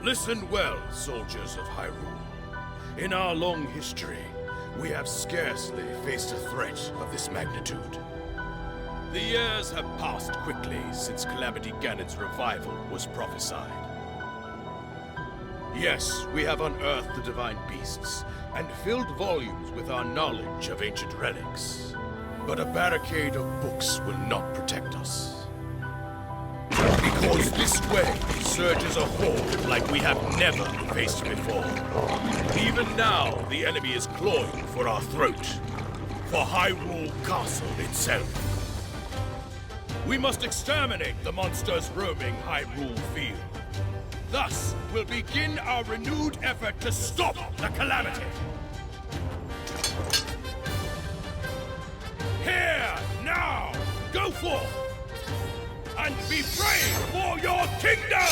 Listen well, soldiers of Hyrule. In our long history, we have scarcely faced a threat of this magnitude. The years have passed quickly since Calamity Ganon's revival was prophesied. Yes, we have unearthed the divine beasts and filled volumes with our knowledge of ancient relics. But a barricade of books will not protect us. Because this way surges a horde like we have never faced before. Even now, the enemy is clawing for our throat. For Hyrule Castle itself. We must exterminate the monsters roaming Hyrule Field. Thus, we'll begin our renewed effort to stop the Calamity. Here, now, go forth! And be brave for your kingdom!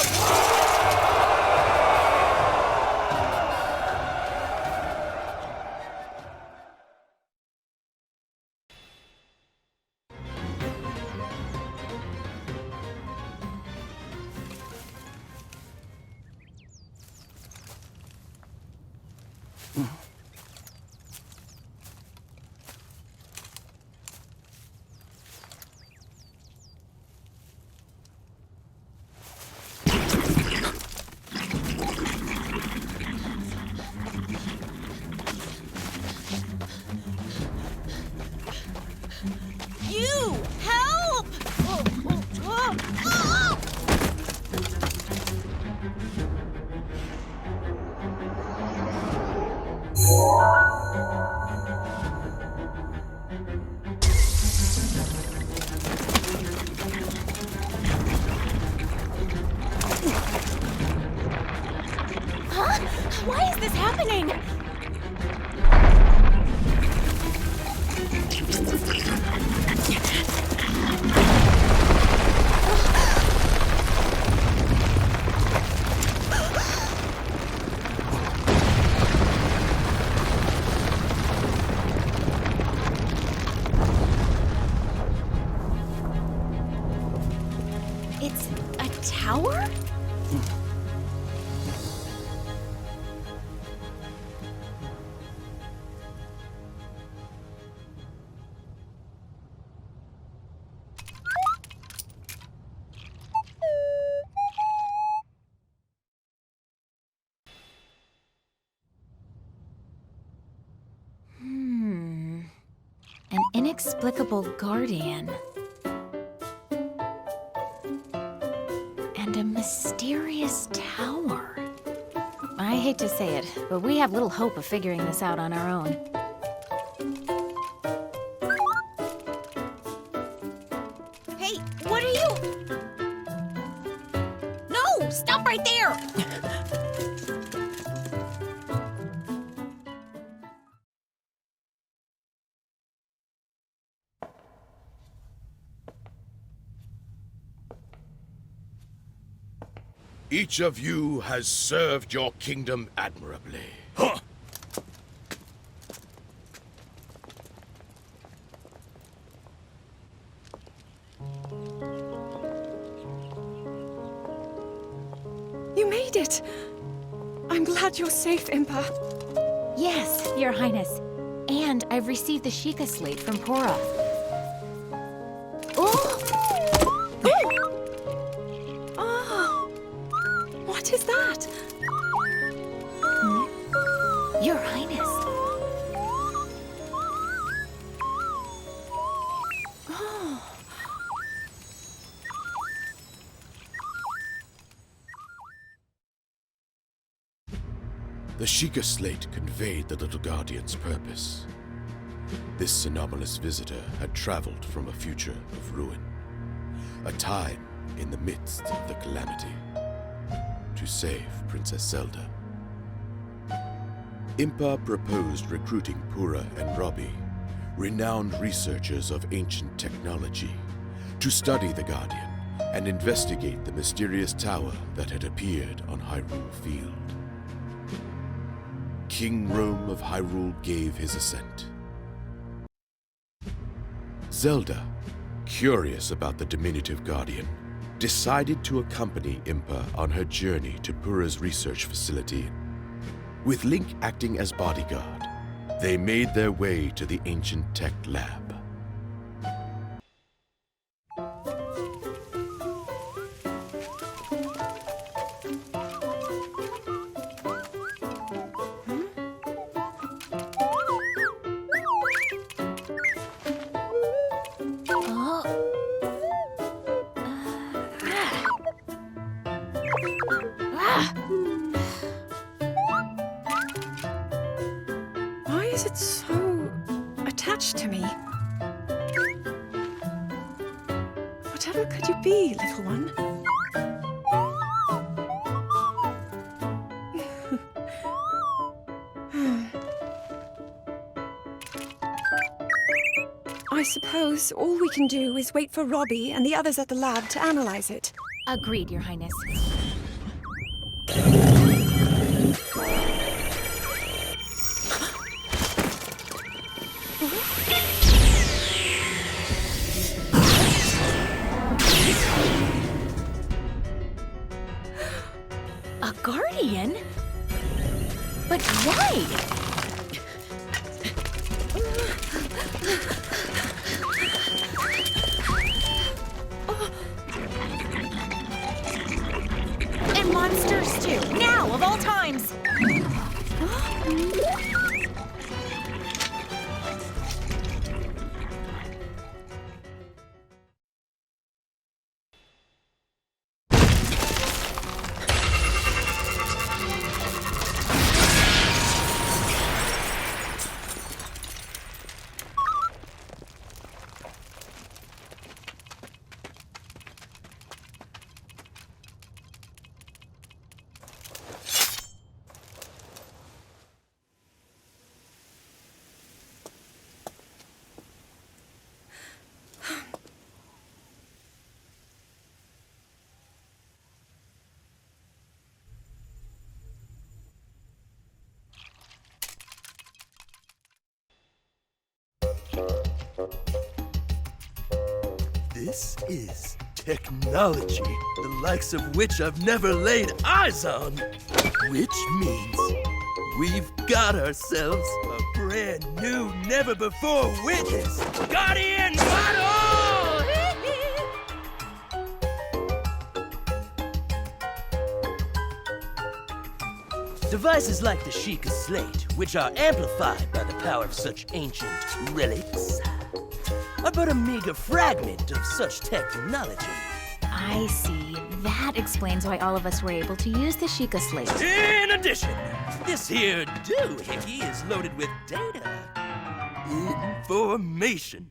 Why is this happening? It's a tower? An inexplicable guardian. And a mysterious tower. I hate to say it, but we have little hope of figuring this out on our own. Hey, what are you? No! Stop right there! Each of you has served your kingdom admirably. Huh! You made it! I'm glad you're safe, Impa. Yes, Your Highness. And I've received the Sheikah slate from Pora. What is that? Your Highness. The Sheikah slate conveyed the little guardian's purpose. This anomalous visitor had traveled from a future of ruin, a time in the midst of the Calamity, to save Princess Zelda. Impa proposed recruiting Pura and Robbie, renowned researchers of ancient technology, to study the Guardian and investigate the mysterious tower that had appeared on Hyrule Field. King Rome of Hyrule gave his assent. Zelda, curious about the diminutive Guardian, decided to accompany Impa on her journey to Pura's research facility. With Link acting as bodyguard, they made their way to the ancient tech lab. Why is it so attached to me? Whatever could you be, little one? I suppose all we can do is wait for Robbie and the others at the lab to analyze it. Agreed, Your Highness. A guardian? But why? And monsters too, now of all times! This is technology, the likes of which I've never laid eyes on. Which means we've got ourselves a brand new, never-before witness, Guardian Battle! Devices like the Sheikah Slate, which are amplified by the power of such ancient relics, are but a meager fragment of such technology. I see. That explains why all of us were able to use the Sheikah Slate. In addition, this here doohickey is loaded with data. Information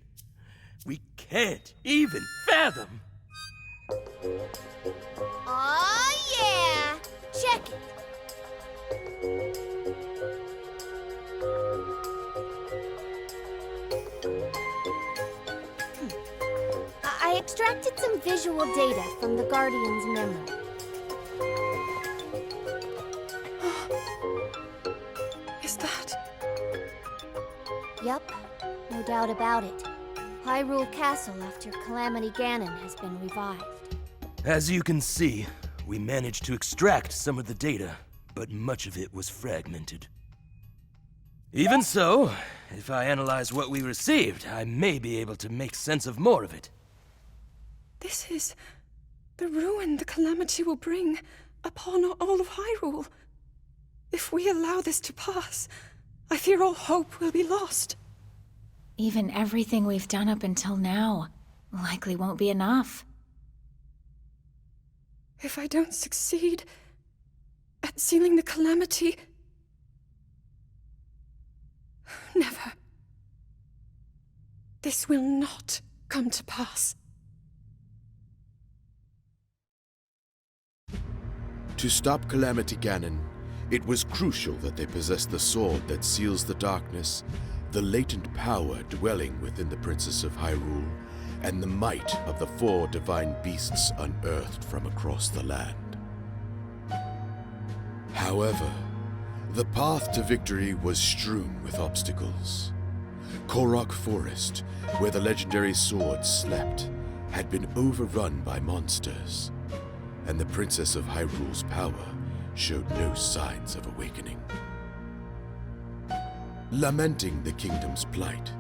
we can't even fathom. Aw, yeah! Check it. I extracted some visual data from the Guardian's memory. Is that... Yup, no doubt about it. Hyrule Castle after Calamity Ganon has been revived. As you can see, we managed to extract some of the data, but much of it was fragmented. Even so, if I analyze what we received, I may be able to make sense of more of it. This is the ruin the Calamity will bring upon all of Hyrule. If we allow this to pass, I fear all hope will be lost. Even everything we've done up until now likely won't be enough. If I don't succeed at sealing the Calamity... Never. This will not come to pass. To stop Calamity Ganon, it was crucial that they possess the sword that seals the darkness, the latent power dwelling within the Princess of Hyrule, and the might of the 4 divine beasts unearthed from across the land. However, the path to victory was strewn with obstacles. Korok Forest, where the legendary sword slept, had been overrun by monsters, and the Princess of Hyrule's power showed no signs of awakening. Lamenting the kingdom's plight,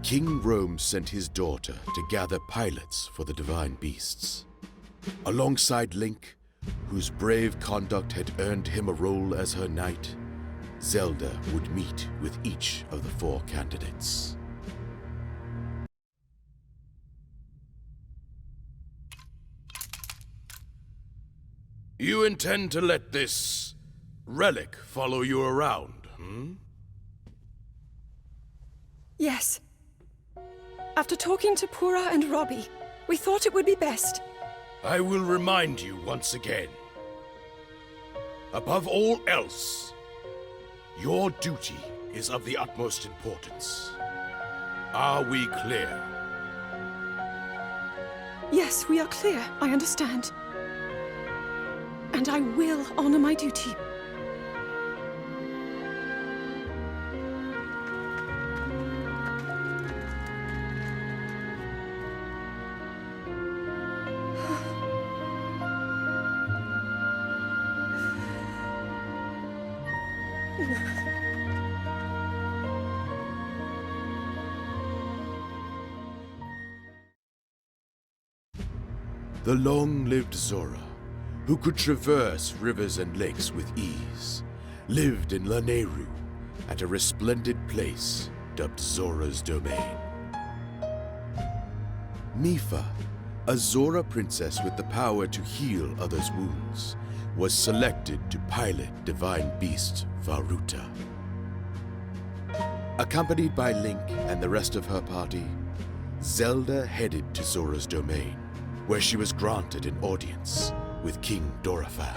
King Rome sent his daughter to gather pilots for the divine beasts. Alongside Link, whose brave conduct had earned him a role as her knight, Zelda would meet with each of the 4 candidates. You intend to let this relic follow you around, hmm? Yes. After talking to Pura and Robbie, we thought it would be best. I will remind you once again. Above all else, your duty is of the utmost importance. Are we clear? Yes, we are clear. I understand. And I will honor my duty. The long-lived Zora, who could traverse rivers and lakes with ease, lived in Lanayru at a resplendent place dubbed Zoras Domain. Mipha, a Zora princess with the power to heal others' wounds, was selected to pilot divine beast Varuta. Accompanied by Link and the rest of her party, Zelda headed to Zora's Domain, where she was granted an audience with King Dorephan.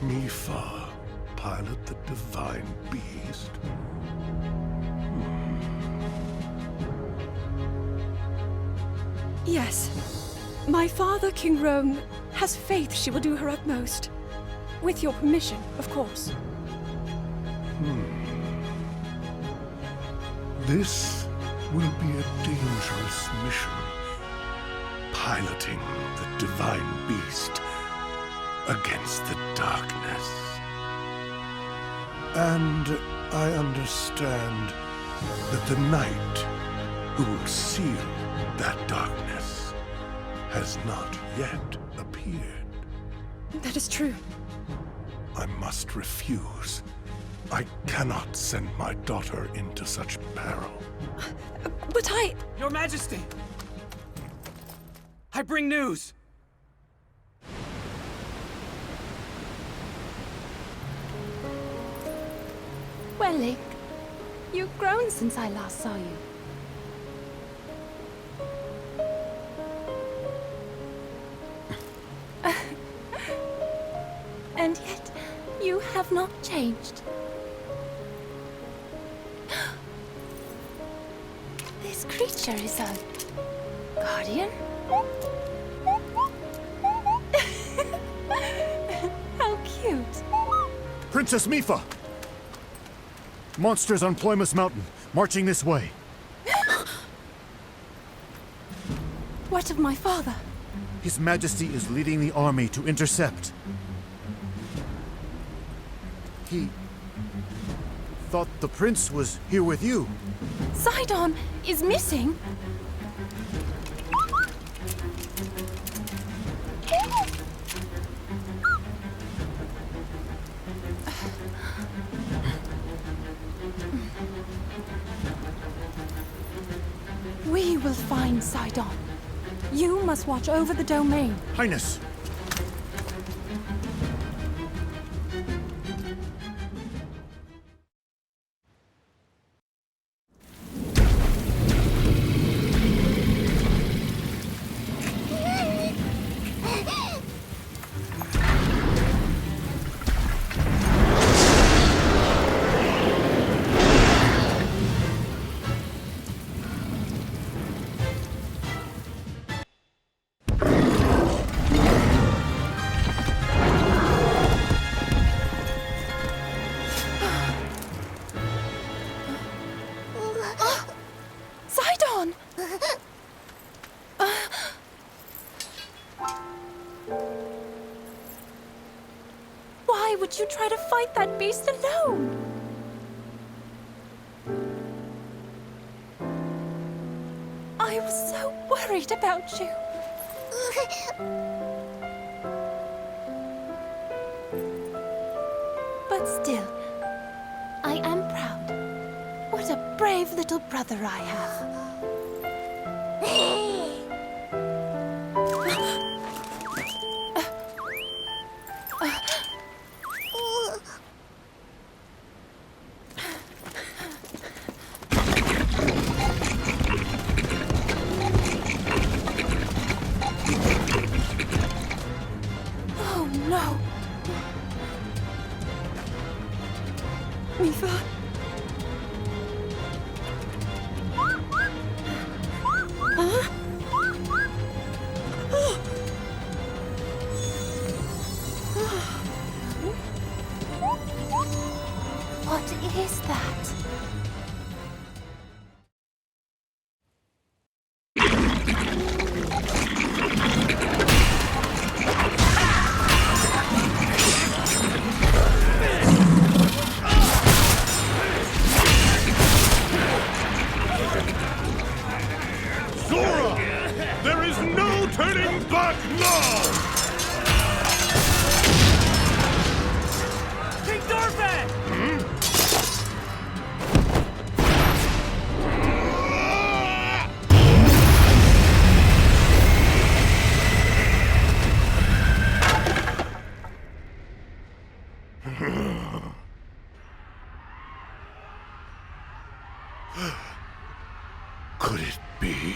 Mipha, pilot the divine beast. Yes. My father, King Rome, has faith she will do her utmost. With your permission, of course. This will be a dangerous mission. Piloting the divine beast against the darkness. And I understand that the knight who will seal that darkness has not yet appeared. That is true. I must refuse. I cannot send my daughter into such peril. But I... Your Majesty! I bring news! Well, Link, you've grown since I last saw you. And yet, you have not changed. This creature is a guardian? How cute. Princess Mipha! Monsters on Ploymus Mountain, marching this way. What of my father? His Majesty is leading the army to intercept. He thought the prince was here with you. Sidon is missing? We will find Sidon. You must watch over the domain. Highness! could you try to fight that beast alone? I was so worried about you. But still, I am proud. What a brave little brother I have. Oh no! Mipha? Huh? What is that? Zora! There is no turning back now! King Dorfan! Could it be?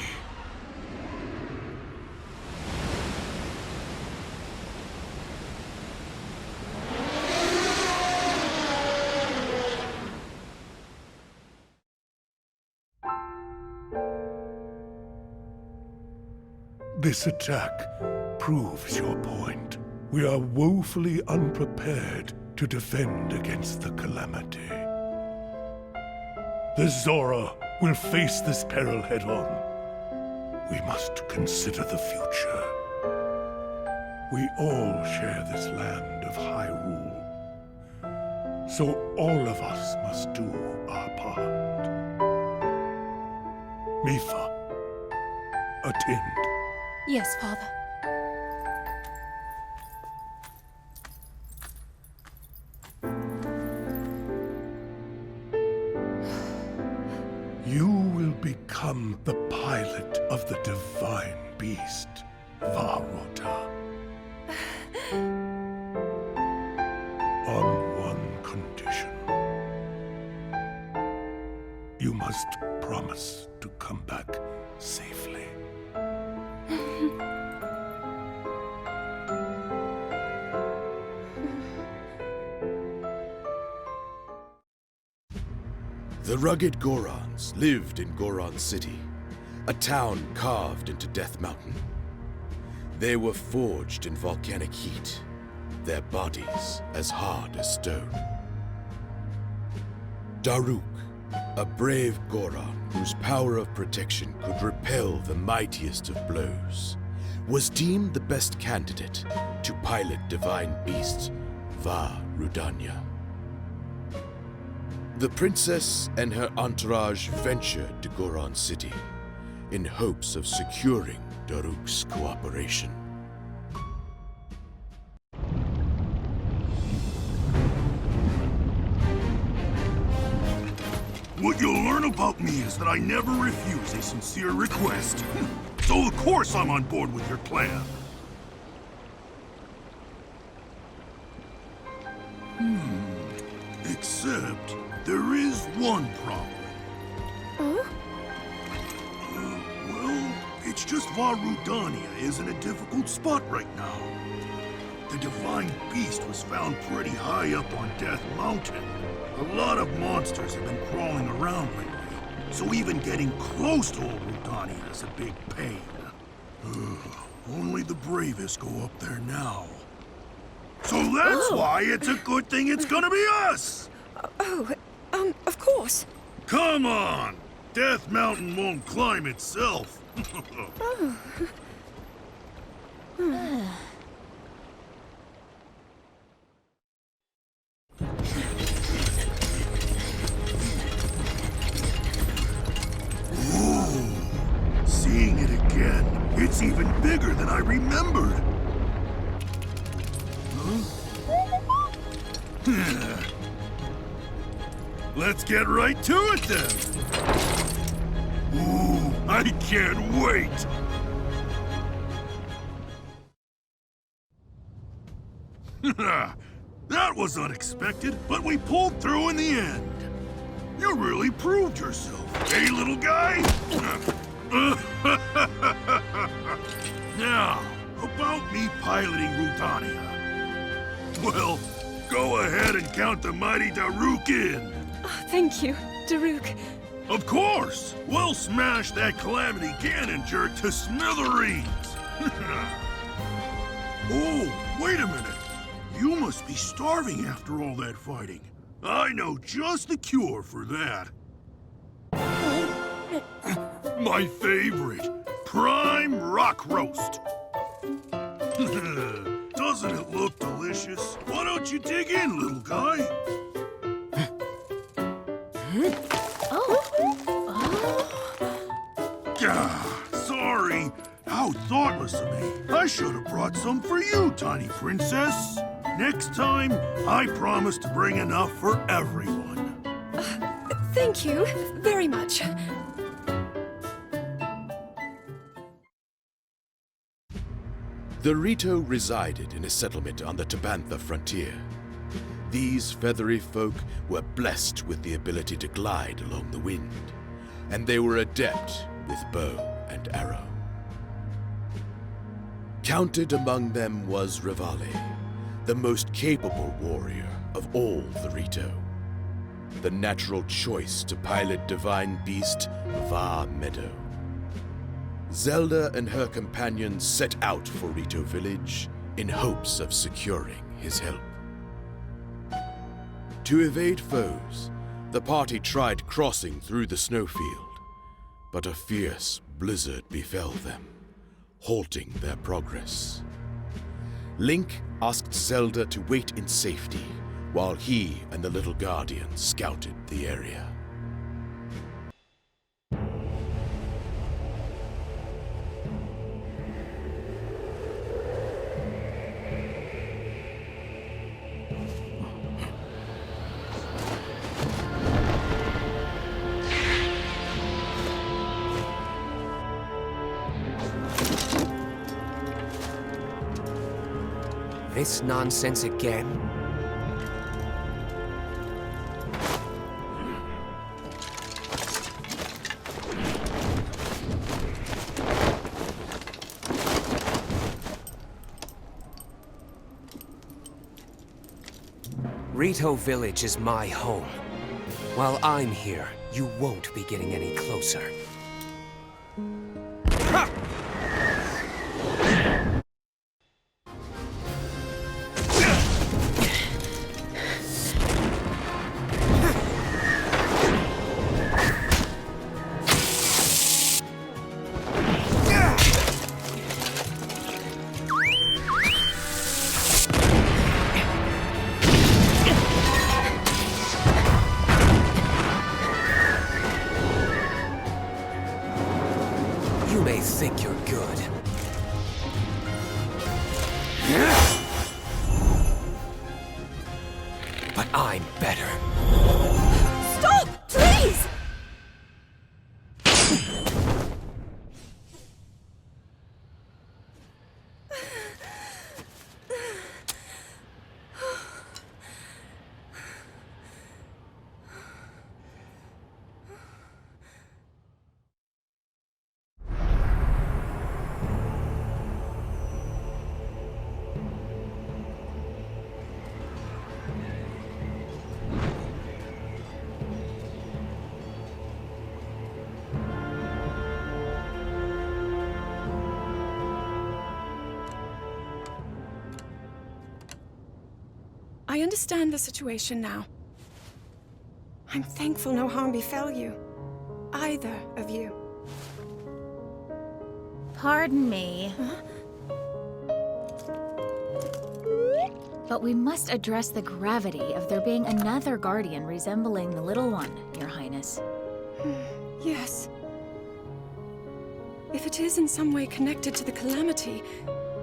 This attack proves your point. We are woefully unprepared to defend against the Calamity. The Zora will face this peril head-on. We must consider the future. We all share this land of Hyrule. So all of us must do our part. Mipha, attend. Yes, Father. You will become the pilot of the divine beast, Varota. On one condition. You must promise to come back safely. The rugged Gorons lived in Goron City, a town carved into Death Mountain. They were forged in volcanic heat, their bodies as hard as stone. Daruk, a brave Goron whose power of protection could repel the mightiest of blows, was deemed the best candidate to pilot divine beast Vah Rudania. The princess and her entourage ventured to Goron City in hopes of securing Daruk's cooperation. What you'll learn about me is that I never refuse a sincere request. So of course I'm on board with your plan. Except there is one problem. Well, it's just Vah Rudania is in a difficult spot right now. The divine beast was found pretty high up on Death Mountain. A lot of monsters have been crawling around lately, so even getting close to old Rudania is a big pain. Only the bravest go up there now. So that's why it's a good thing it's gonna be us! Of course. Come on! Death Mountain won't climb itself. It's even bigger than I remembered. Huh? Let's get right to it then. Ooh, I can't wait. That was unexpected, but we pulled through in the end. You really proved yourself, eh, little guy? Now, about me piloting Rudania. Well, go ahead and count the mighty Daruk in. Oh, thank you, Daruk. Of course! We'll smash that Calamity Ganon jerk to smithereens! Oh, wait a minute. You must be starving after all that fighting. I know just the cure for that. My favorite, prime rock roast. Doesn't it look delicious? Why don't you dig in, little guy? Sorry. How thoughtless of me. I should have brought some for you, tiny princess. Next time, I promise to bring enough for everyone. Thank you very much. The Rito resided in a settlement on the Tabantha frontier. These feathery folk were blessed with the ability to glide along the wind, and they were adept with bow and arrow. Counted among them was Revali, the most capable warrior of all the Rito. The natural choice to pilot divine beast Va Meadow. Zelda and her companions set out for Rito village in hopes of securing his help. To evade foes, the party tried crossing through the snowfield, but a fierce blizzard befell them, halting their progress. Link asked Zelda to wait in safety while he and the little guardian scouted the area. This nonsense again? Rito Village is my home. While I'm here, you won't be getting any closer. Think you're good. But I'm better. Stop, please! I understand the situation now. I'm thankful no harm befell you. Either of you. Pardon me. Huh? But we must address the gravity of there being another guardian resembling the little one, Your Highness. Yes. If it is in some way connected to the Calamity,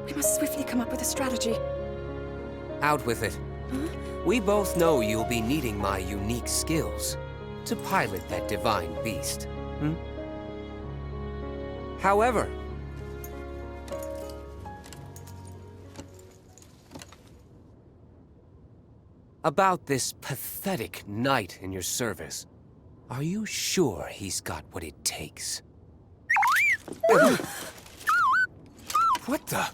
we must swiftly come up with a strategy. Out with it. Huh? We both know you'll be needing my unique skills to pilot that divine beast. However, about this pathetic knight in your service, are you sure he's got what it takes? What the?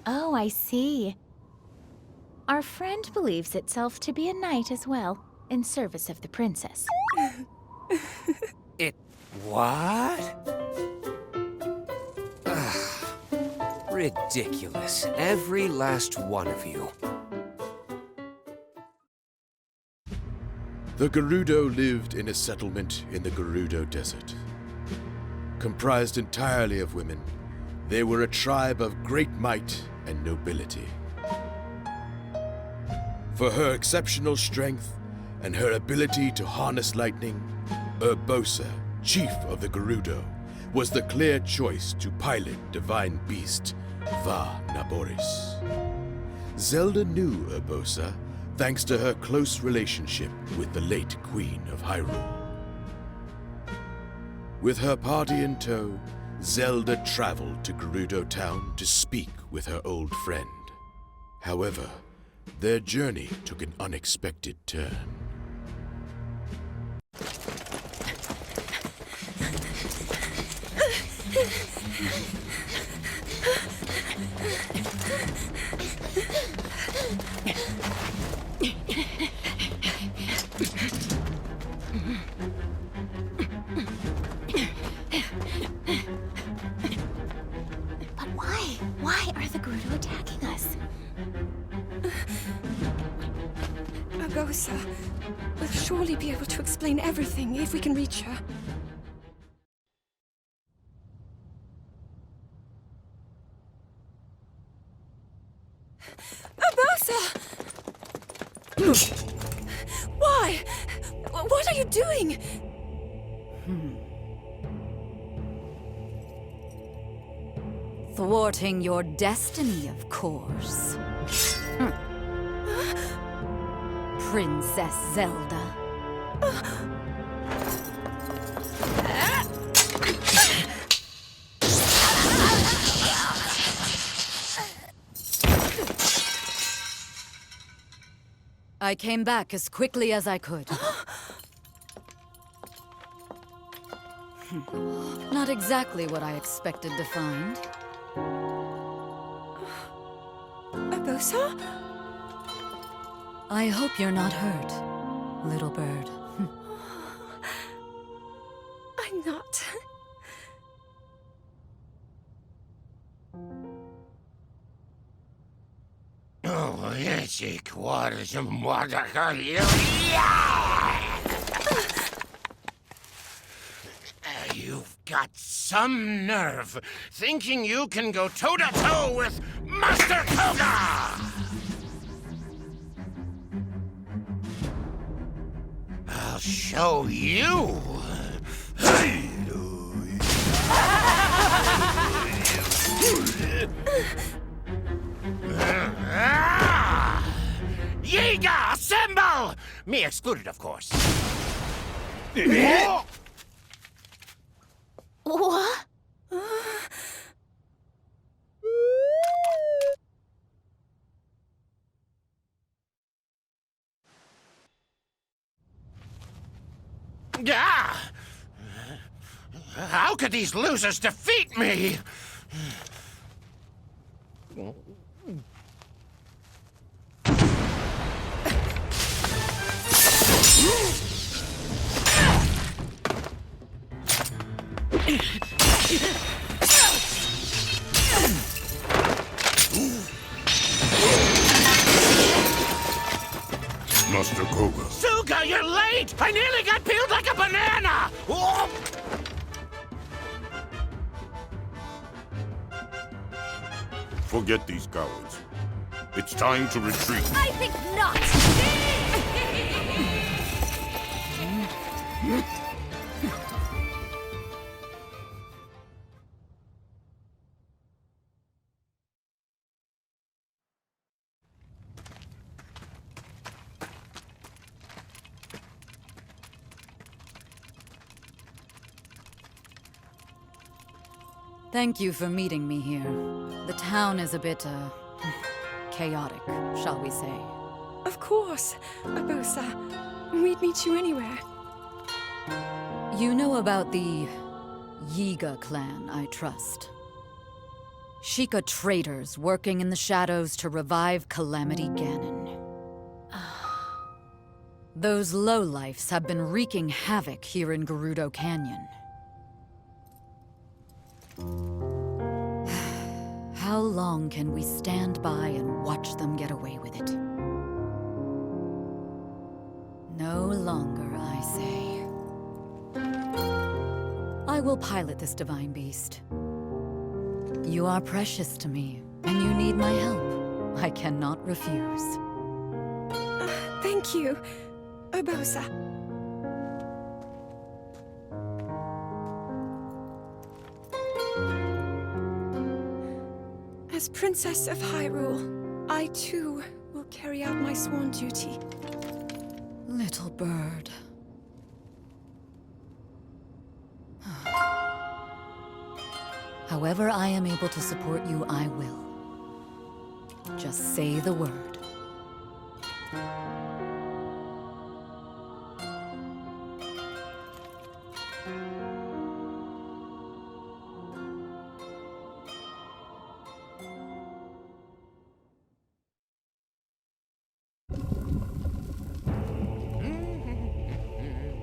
Oh, I see. Our friend believes itself to be a knight as well, in service of the princess. What? Ridiculous. Every last one of you. The Gerudo lived in a settlement in the Gerudo Desert. Comprised entirely of women, they were a tribe of great might and nobility. For her exceptional strength and her ability to harness lightning, Urbosa, chief of the Gerudo, was the clear choice to pilot divine beast Va Naboris. Zelda knew Urbosa thanks to her close relationship with the late Queen of Hyrule. With her party in tow, Zelda traveled to Gerudo Town to speak with her old friend. However, their journey took an unexpected turn. But why? Why are the Gerudo attacking us? Urbosa will surely be able to explain everything if we can reach her. Urbosa! Why? What are you doing? Thwarting your destiny, of course. Princess Zelda. I came back as quickly as I could. Not exactly what I expected to find. Urbosa? I hope you're not hurt, little bird. I'm not. Oh, yes, you've got some nerve, thinking you can go toe-to-toe with Master Koga! I'll show you! Yiga, assemble! Me excluded, of course. What? Ah! How could these losers defeat me? Master Koga. Suga, you're late! I nearly got peeled like a banana! Oh! Forget these cowards. It's time to retreat. I think not! Thank you for meeting me here. The town is a bit, chaotic, shall we say. Of course, Urbosa. We'd meet you anywhere. You know about the Yiga clan, I trust. Sheikah traitors working in the shadows to revive Calamity Ganon. Those lowlifes have been wreaking havoc here in Gerudo Canyon. How long can we stand by and watch them get away with it? No longer, I say. I will pilot this divine beast. You are precious to me, and you need my help. I cannot refuse. Thank you, Urbosa. As Princess of Hyrule, I too will carry out my sworn duty. Little bird. However I am able to support you, I will. Just say the word.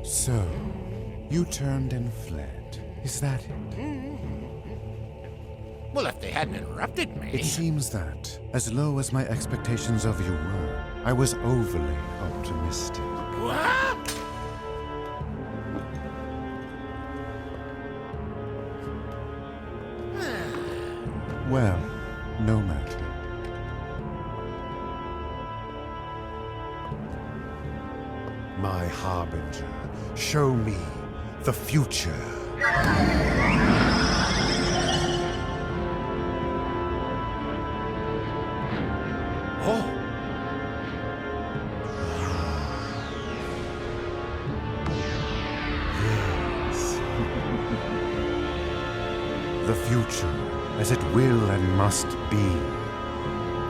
So, you turned and fled. Is that it? Well, if they hadn't interrupted me... It seems that, as low as my expectations of you were, I was overly optimistic. What? Well, no matter. My harbinger, show me the future. Oh! Yes. The future, as it will and must be.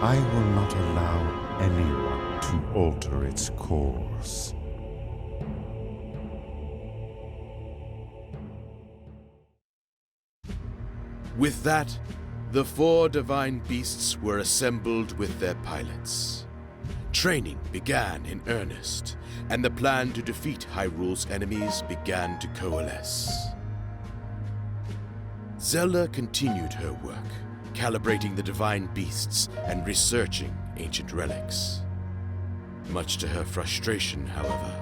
I will not allow anyone to alter its course. With that, the 4 divine beasts were assembled with their pilots. Training began in earnest, and the plan to defeat Hyrule's enemies began to coalesce. Zelda continued her work, calibrating the divine beasts and researching ancient relics. Much to her frustration, however,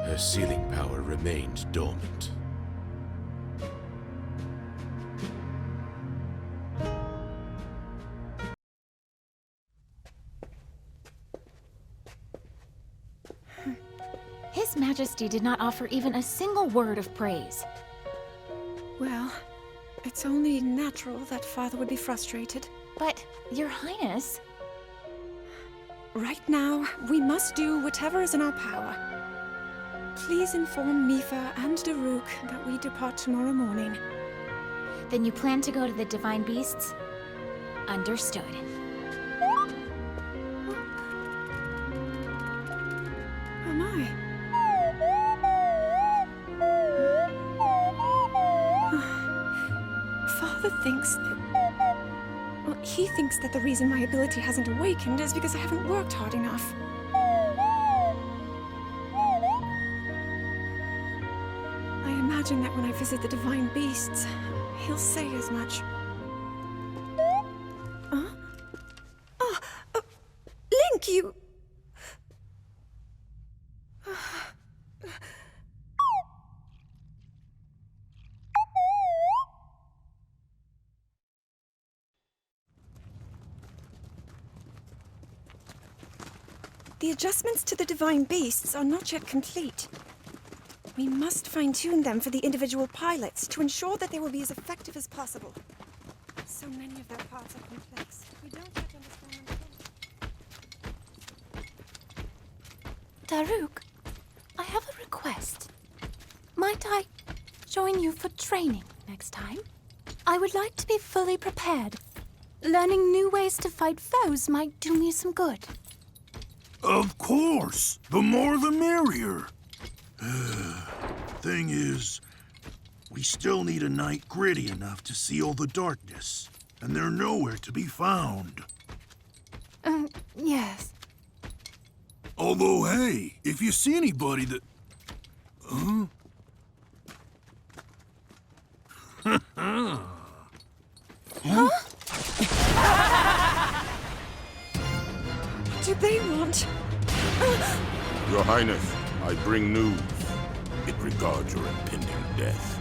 her sealing power remained dormant. His Majesty did not offer even a single word of praise. Well, it's only natural that Father would be frustrated. But, Your Highness... Right now, we must do whatever is in our power. Please inform Mipha and Daruk that we depart tomorrow morning. Then you plan to go to the Divine Beasts? Understood. Oh my. Father thinks that... Well, he thinks that the reason my ability hasn't awakened is because I haven't worked hard enough. I imagine that when I visit the Divine Beasts, he'll say as much. Huh? Oh, Link, you... The adjustments to the Divine Beasts are not yet complete. We must fine-tune them for the individual pilots to ensure that they will be as effective as possible. So many of their parts are complex. We don't yet understand them fully. Daruk, I have a request. Might I join you for training next time? I would like to be fully prepared. Learning new ways to fight foes might do me some good. Of course! The more the merrier. Thing is, we still need a knight gritty enough to seal the darkness, and they're nowhere to be found. Yes. Although, hey, if you see anybody that... Huh? Huh? Do they want... Your Highness, I bring news. It regards your impending death.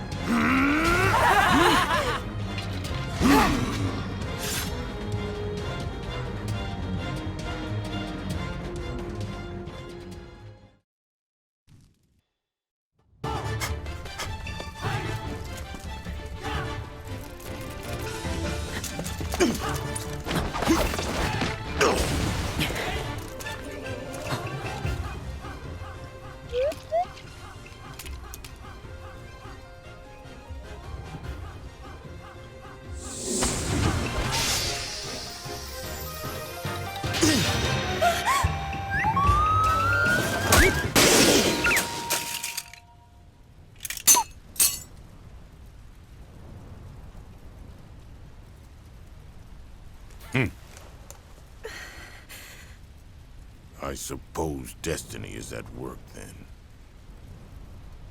I suppose destiny is at work then.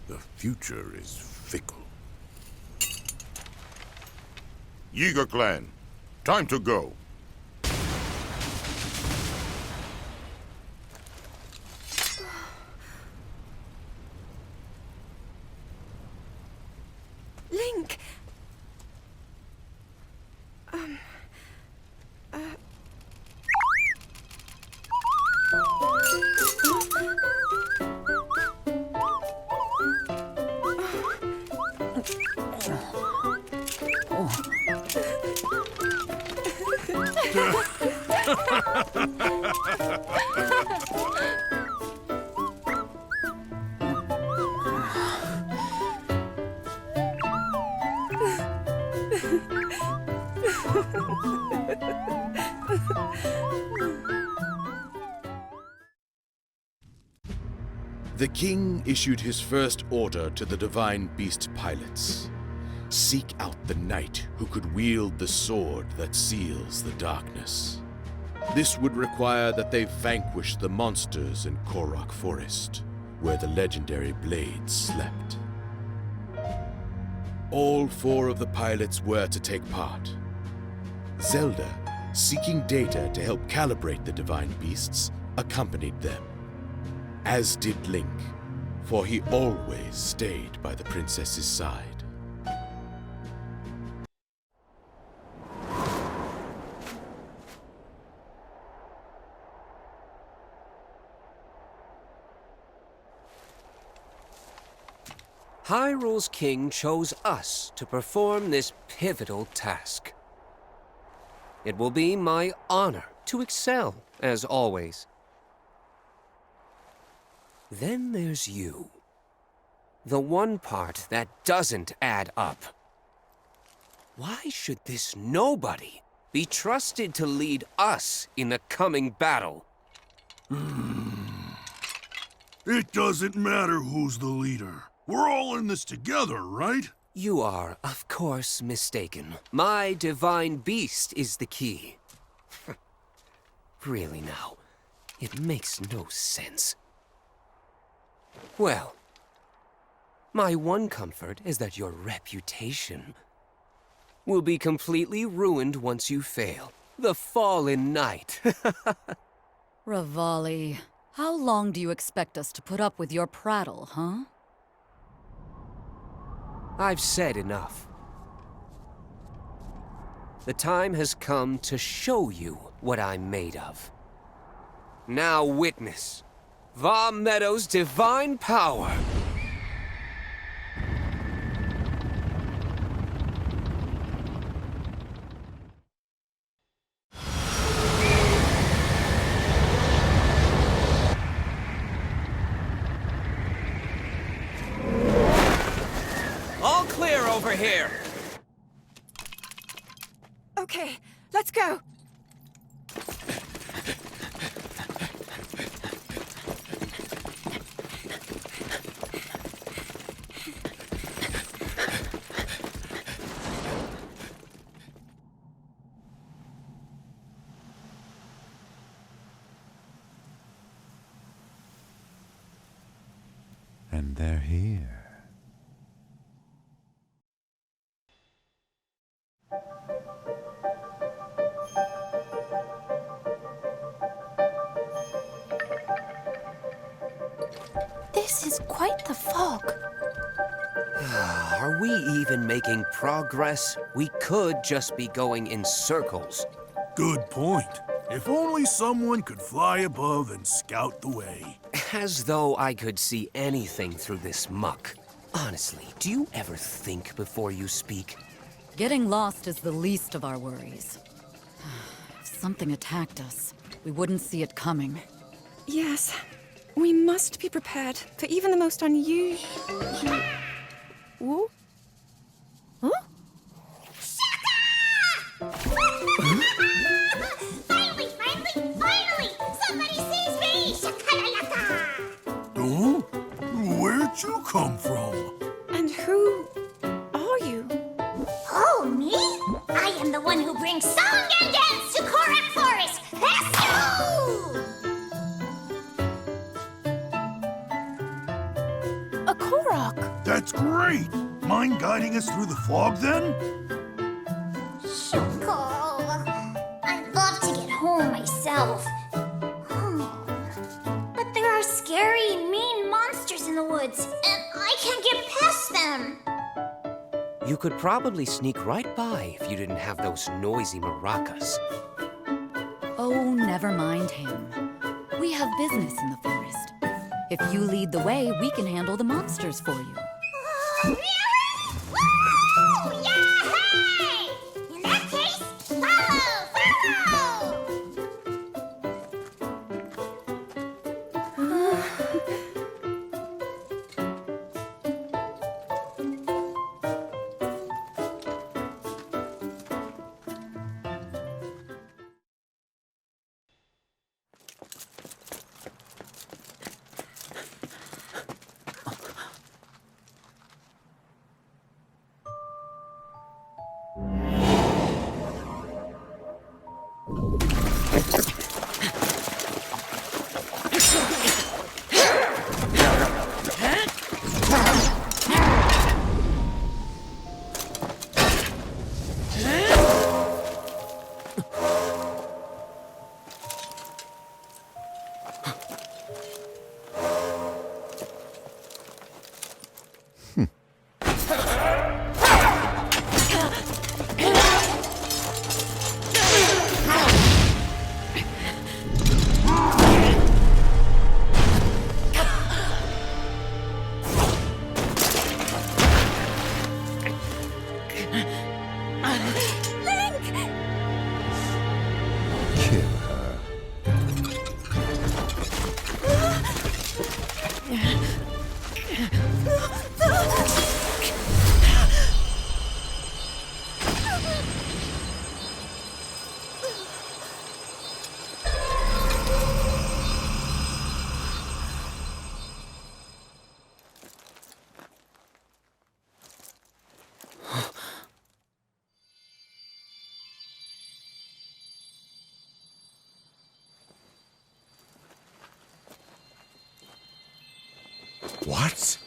The future is fickle. Yiga clan, time to go. Link! The king issued his first order to the divine beast pilots. Seek out the knight who could wield the sword that seals the darkness. This would require that they vanquish the monsters in Korok Forest, where the legendary blades slept. All 4 of the pilots were to take part. Zelda, seeking data to help calibrate the divine beasts, accompanied them. As did Link, for he always stayed by the princess's side. Hyrule's king chose us to perform this pivotal task. It will be my honor to excel, as always. Then there's you. The one part that doesn't add up. Why should this nobody be trusted to lead us in the coming battle? It doesn't matter who's the leader. We're all in this together, right? You are, of course, mistaken. My divine beast is the key. Really now, it makes no sense. Well, my one comfort is that your reputation will be completely ruined once you fail. The fallen knight. Revali, how long do you expect us to put up with your prattle, huh? I've said enough. The time has come to show you what I'm made of. Now witness Va Meadow's divine power. All clear over here. Okay, let's go. And they're here. This is quite the fog. Are we even making progress? We could just be going in circles. Good point. If only someone could fly above and scout the way. As though I could see anything through this muck. Honestly, do you ever think before you speak? Getting lost is the least of our worries. If something attacked us, we wouldn't see it coming. Yes, we must be prepared for even the most unusual... Ooh? Huh? Finally! Somebody sees me! Shakalaka! Oh? Where'd you come from? And who are you? Oh, me? I am the one who brings song and dance to Korak Forest! A Korok! That's great! Mind guiding us through the fog, then? Shoko! I'd love to get home myself. But there are scary, mean monsters in the woods, and I can't get past them. You could probably sneak right by if you didn't have those noisy maracas. Oh, never mind him. We have business in the forest. If you lead the way, we can handle the monsters for you. Woo! Yay! In that case, follow! What?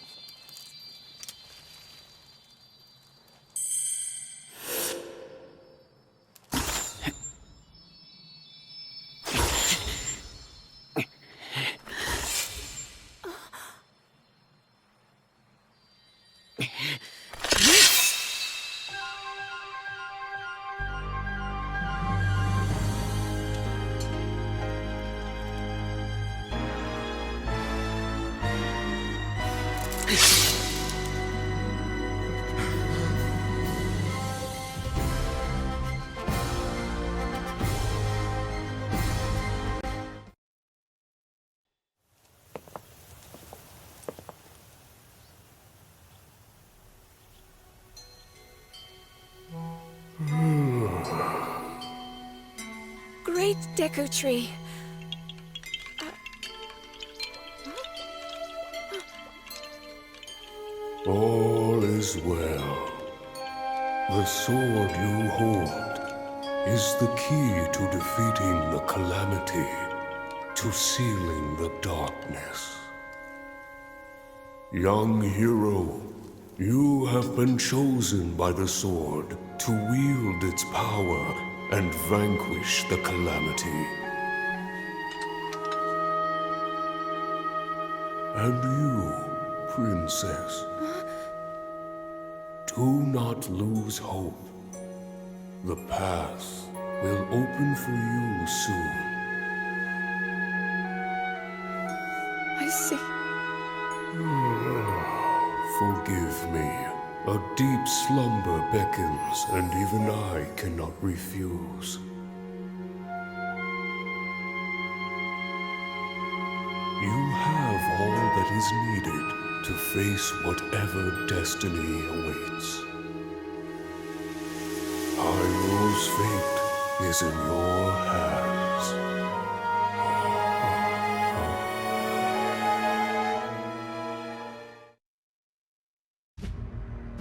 Deku Tree. All is well. The sword you hold is the key to defeating the calamity, to sealing the darkness. Young hero, you have been chosen by the sword to wield its power and vanquish the calamity. And you, Princess, do not lose hope. The path will open for you soon. I see. Forgive me. A deep slumber beckons, and even I cannot refuse. You have all that is needed to face whatever destiny awaits. Hyrule's fate is in your hands.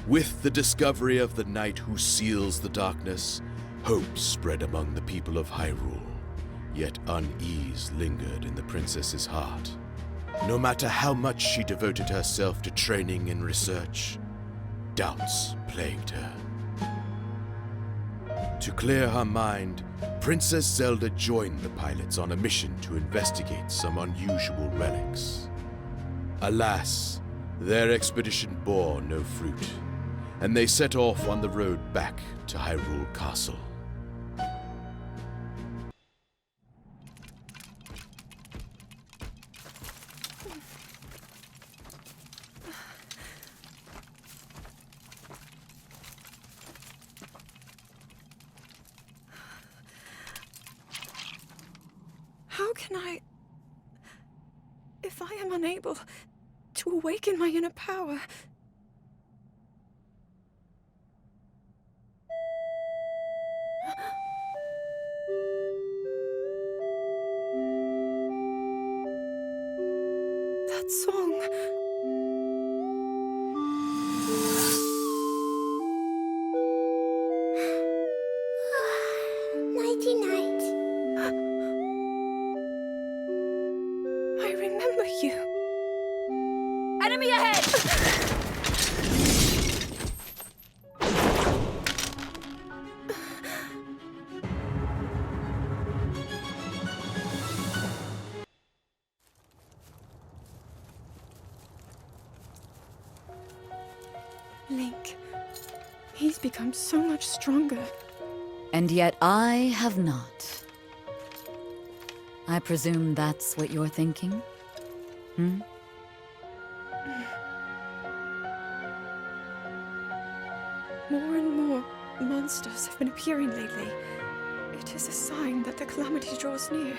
With the discovery of the knight who seals the darkness, hope spread among the people of Hyrule. Yet unease lingered in the princess's heart. No matter how much she devoted herself to training and research, doubts plagued her. To clear her mind, Princess Zelda joined the pilots on a mission to investigate some unusual relics. Alas, their expedition bore no fruit, and they set off on the road back to Hyrule Castle. How can I... If I am unable to awaken my inner power... That song... Nighty-night. I remember you. Enemy ahead! Link. He's become so much stronger. And yet I have not. I presume that's what you're thinking? Hmm? More and more monsters have been appearing lately. It is a sign that the calamity draws near.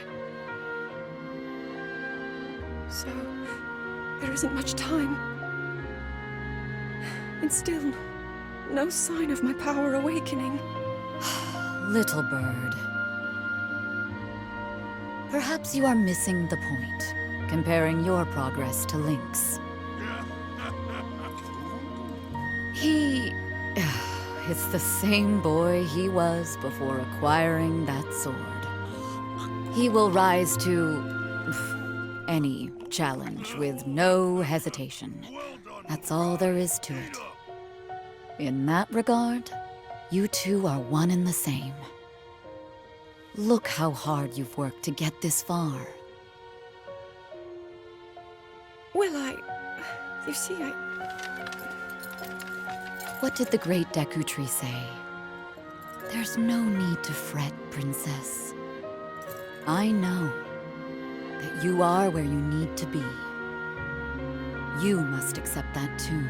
So, there isn't much time. And still, no sign of my power awakening. Little bird. Perhaps you are missing the point, comparing your progress to Link's. It's the same boy he was before acquiring that sword. He will rise to any challenge with no hesitation. That's all there is to it. In that regard, you two are one and the same. Look how hard you've worked to get this far. Well, you see, What did the great Deku Tree say? There's no need to fret, Princess. I know that you are where you need to be. You must accept that too.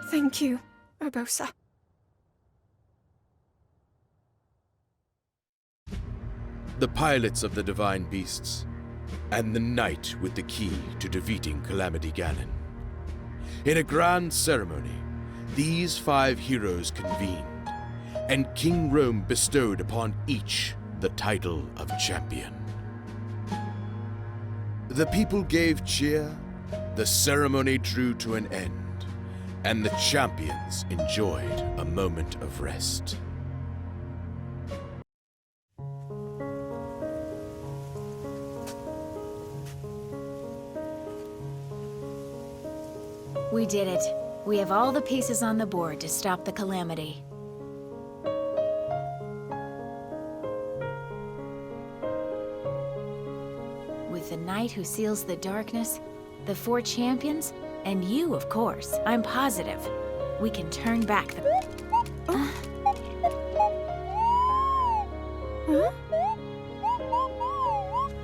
Thank you, Urbosa. The pilots of the divine beasts, and the knight with the key to defeating Calamity Ganon. In a grand ceremony, these 5 heroes convened, and King Rome bestowed upon each the title of champion. The people gave cheer, the ceremony drew to an end, and the champions enjoyed a moment of rest. We did it. We have all the pieces on the board to stop the calamity. With the knight who seals the darkness, the 4 champions, and you, of course, I'm positive, we can turn back the...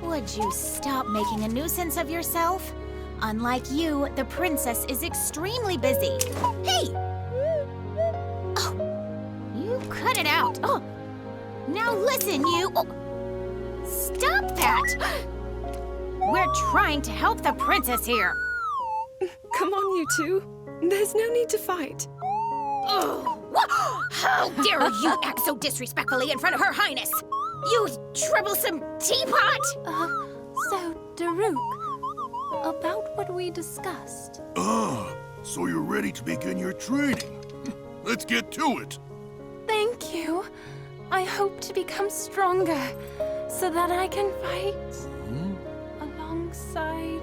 Would you stop making a nuisance of yourself? Unlike you, the princess is extremely busy. Hey! Oh, you cut it out. Oh, now listen, you... Oh. Stop that! We're trying to help the princess here. Come on, you two. There's no need to fight. Oh, how dare you act so disrespectfully in front of Her Highness! You troublesome teapot! So, Daruk, about what we discussed. So you're ready to begin your training. Let's get to it. Thank you. I hope to become stronger so that I can fight alongside...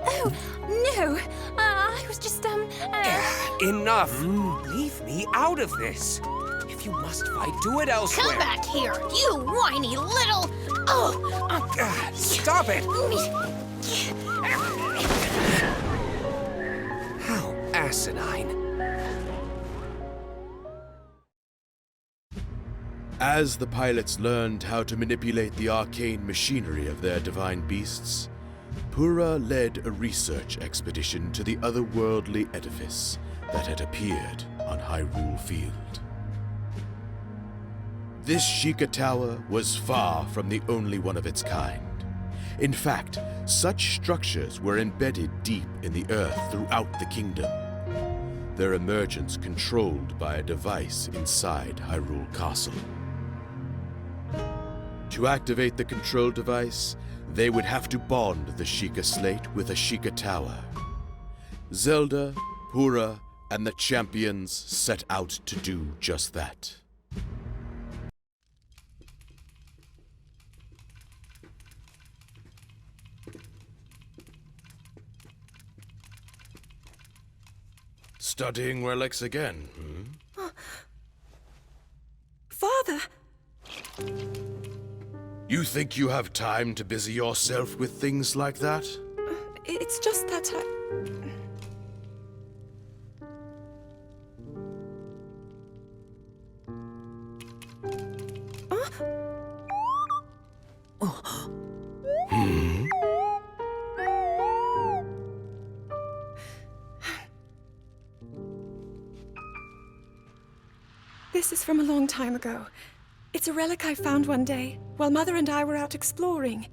Oh, no! I was just, Enough! Leave me out of this. If you must fight, do it elsewhere. Come back here, you whiny little... Oh! Stop it! How asinine. As the pilots learned how to manipulate the arcane machinery of their divine beasts, Pura led a research expedition to the otherworldly edifice that had appeared on Hyrule Field. This Sheikah Tower was far from the only one of its kind. In fact, such structures were embedded deep in the earth throughout the kingdom, their emergence controlled by a device inside Hyrule Castle. To activate the control device, they would have to bond the Sheikah Slate with a Sheikah Tower. Zelda, Pura, and the champions set out to do just that. Studying relics again, Father! You think you have time to busy yourself with things like that? It's just that This is from a long time ago. It's a relic I found one day, while Mother and I were out exploring.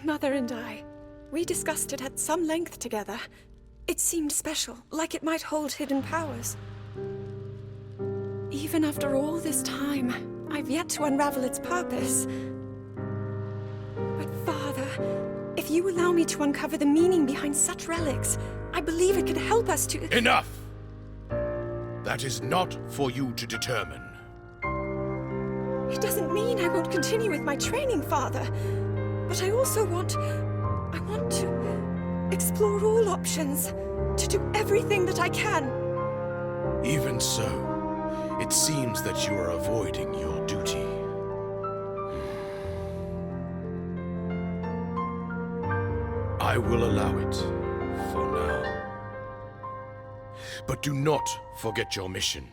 Mother and I, we discussed it at some length together. It seemed special, like it might hold hidden powers. Even after all this time, I've yet to unravel its purpose. But Father, if you allow me to uncover the meaning behind such relics, I believe it could help us to— Enough! That is not for you to determine. It doesn't mean I won't continue with my training, Father. But I also want to explore all options, to do everything that I can. Even so, it seems that you are avoiding your duty. I will allow it, for now. But do not forget your mission.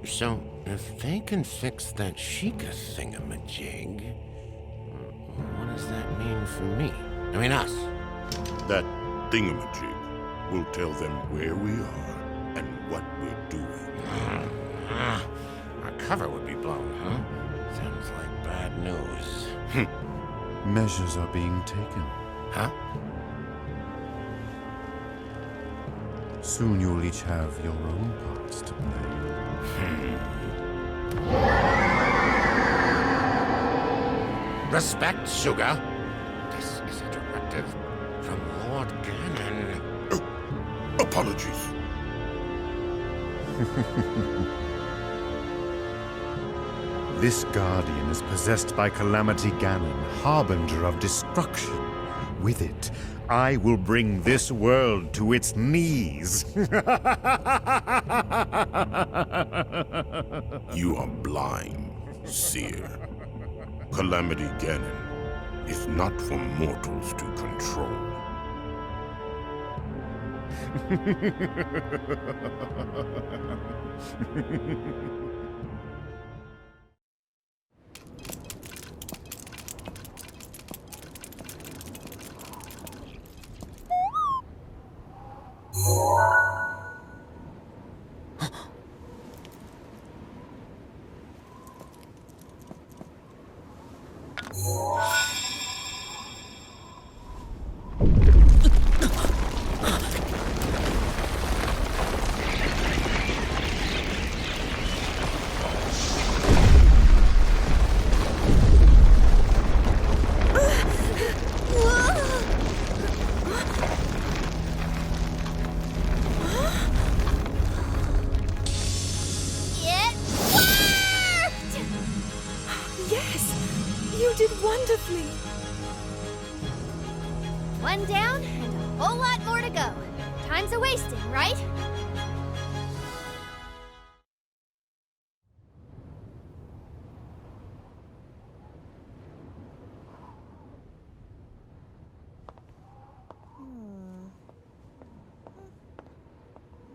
So, if they can fix that Sheikah thingamajig, what does that mean for me? I mean us. That thingamajig will tell them where we are and what we're doing. Our cover would be blown, huh? Sounds like bad news. Measures are being taken. Huh? Soon you'll each have your own parts to play. Respect, Sugar. This is a directive from Lord Ganon. Apologies. This guardian is possessed by Calamity Ganon, harbinger of destruction. With it, I will bring this world to its knees. You are blind, seer. Calamity Ganon is not for mortals to control. Wonderfully. One down and a whole lot more to go. Time's a-wasting, right?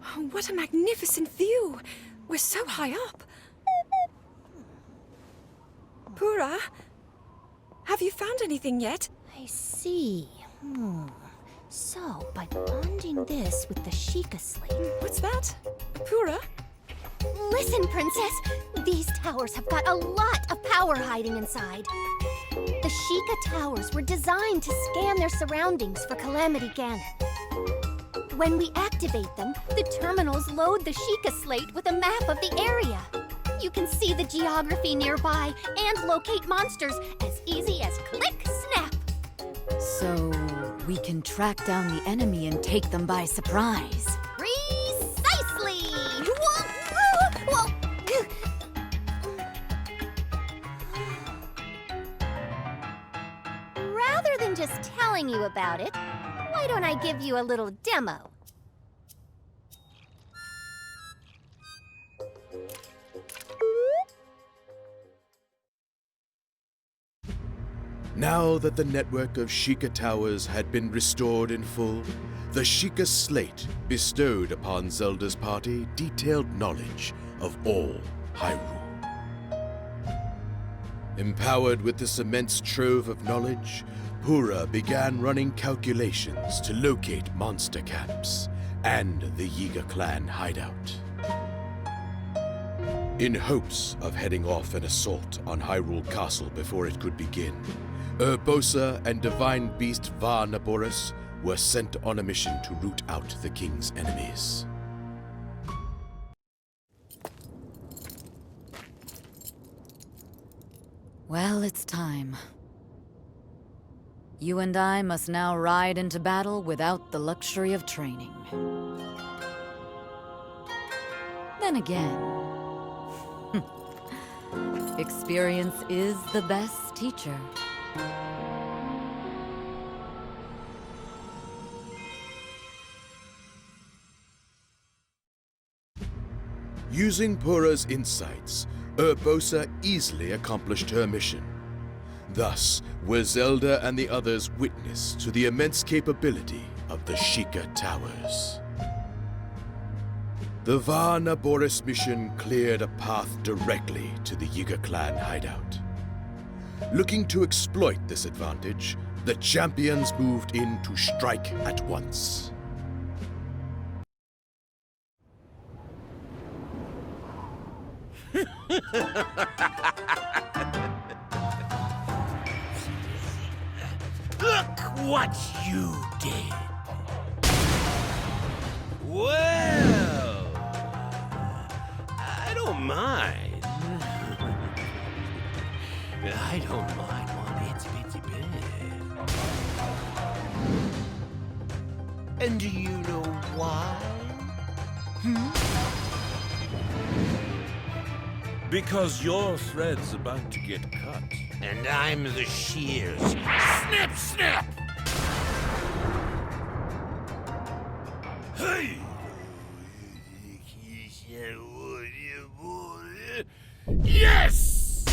Oh, what a magnificent view! We're so high up. Pura? Have you found anything yet? I see. So, by bonding this with the Sheikah slate... What's that? Pura? Listen, Princess! These towers have got a lot of power hiding inside. The Sheikah towers were designed to scan their surroundings for Calamity Ganon. When we activate them, the terminals load the Sheikah slate with a map of the area. You can see the geography nearby and locate monsters as easy as click, snap. So, we can track down the enemy and take them by surprise. Precisely! Rather than just telling you about it, why don't I give you a little demo? Now that the network of Sheikah towers had been restored in full, the Sheikah slate bestowed upon Zelda's party detailed knowledge of all Hyrule. Empowered with this immense trove of knowledge, Pura began running calculations to locate monster camps and the Yiga clan hideout. In hopes of heading off an assault on Hyrule Castle before it could begin, Urbosa and Divine Beast Va Naboris were sent on a mission to root out the king's enemies. Well, it's time. You and I must now ride into battle without the luxury of training. Then again, experience is the best teacher. Using Pura's insights, Urbosa easily accomplished her mission. Thus were Zelda and the others witness to the immense capability of the Sheikah towers. The Varna Boris mission cleared a path directly to the Yiga clan hideout. Looking to exploit this advantage, the champions moved in to strike at once. Look what you did! Well, I don't mind. I don't mind one itsy bitsy bit. And do you know why? Because your thread's about to get cut. And I'm the shears. Snip, snip! Hey! Yes!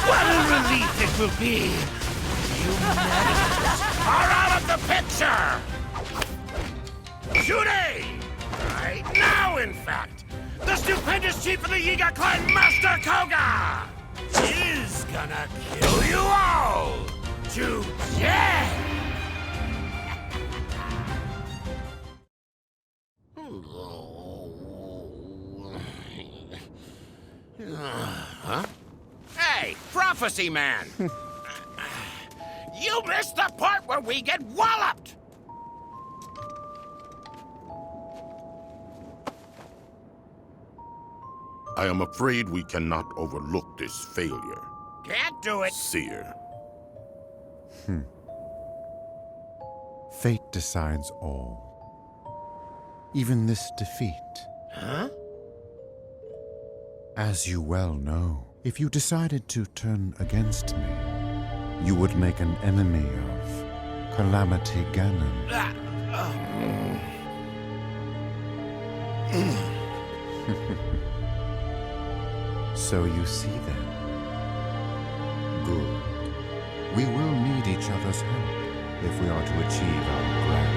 What a relief it will be! You madmen are out of the picture! Today! Right now, in fact! The stupendous chief of the Yiga clan, Master Koga! Is gonna kill you all to death! Huh? Hey, Prophecy Man! You missed the part where we get walloped! I am afraid we cannot overlook this failure. Can't do it! Seer. Fate decides all. Even this defeat. Huh? As you well know, if you decided to turn against me, you would make an enemy of Calamity Ganon. So you see then. Good. We will need each other's help if we are to achieve our grand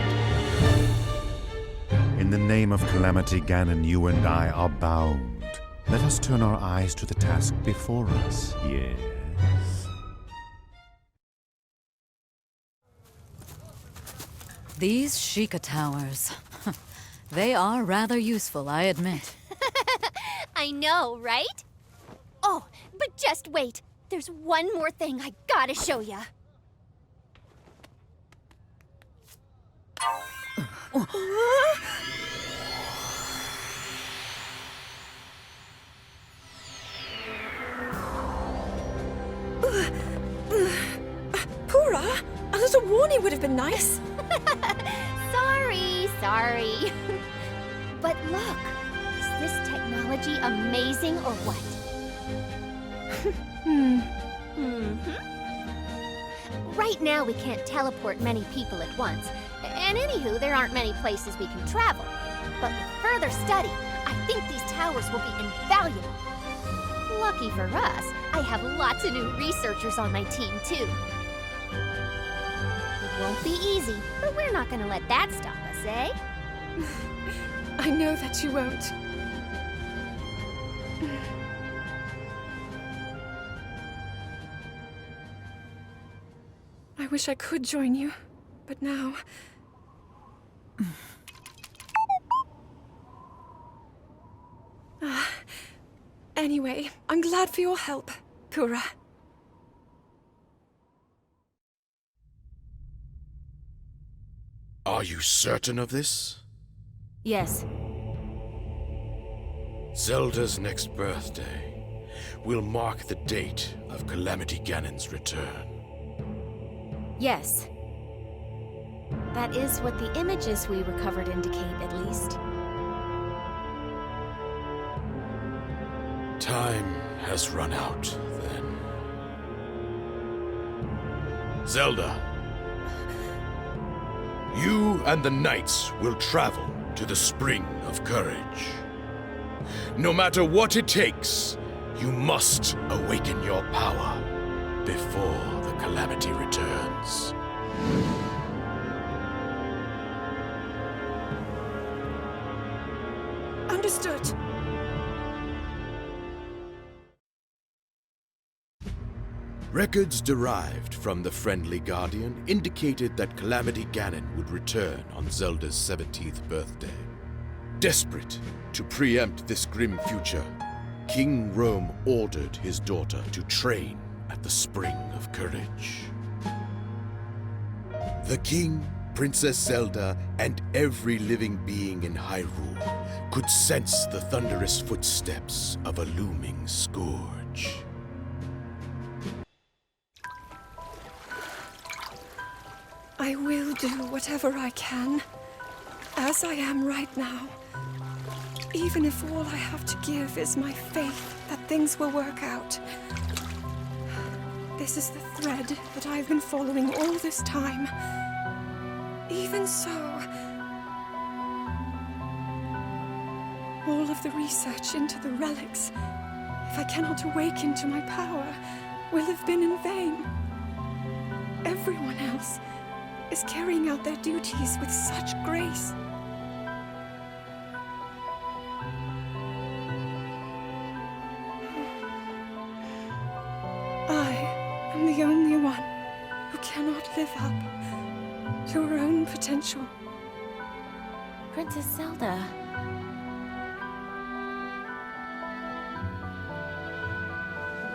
plan. In the name of Calamity Ganon, you and I are bound. Let us turn our eyes to the task before us, yes. These Sheikah towers. They are rather useful, I admit. I know, right? Oh, but just wait. There's one more thing I gotta show ya. Pura, a little warning would have been nice. Sorry. But look, is this technology amazing or what? Right now we can't teleport many people at once. And anywho, there aren't many places we can travel. But with further study, I think these towers will be invaluable. Lucky for us, I have lots of new researchers on my team, too. It won't be easy, but we're not gonna let that stop us, eh? I know that you won't. I wish I could join you, but now... Anyway, I'm glad for your help, Pura. Are you certain of this? Yes. Zelda's next birthday will mark the date of Calamity Ganon's return. Yes. That is what the images we recovered indicate, at least. Time has run out, then. Zelda, you and the knights will travel to the Spring of Courage. No matter what it takes, you must awaken your power before the Calamity returns. Understood. Records derived from the Friendly Guardian indicated that Calamity Ganon would return on Zelda's 17th birthday. Desperate to preempt this grim future, King Rome ordered his daughter to train at the Spring of Courage. The king, Princess Zelda, and every living being in Hyrule could sense the thunderous footsteps of a looming scourge. I will do whatever I can, as I am right now. Even if all I have to give is my faith that things will work out. This is the thread that I've been following all this time. Even so, all of the research into the relics, if I cannot awaken to my power, will have been in vain. Everyone else is carrying out their duties with such grace. I am the only one who cannot live up to her own potential. Princess Zelda.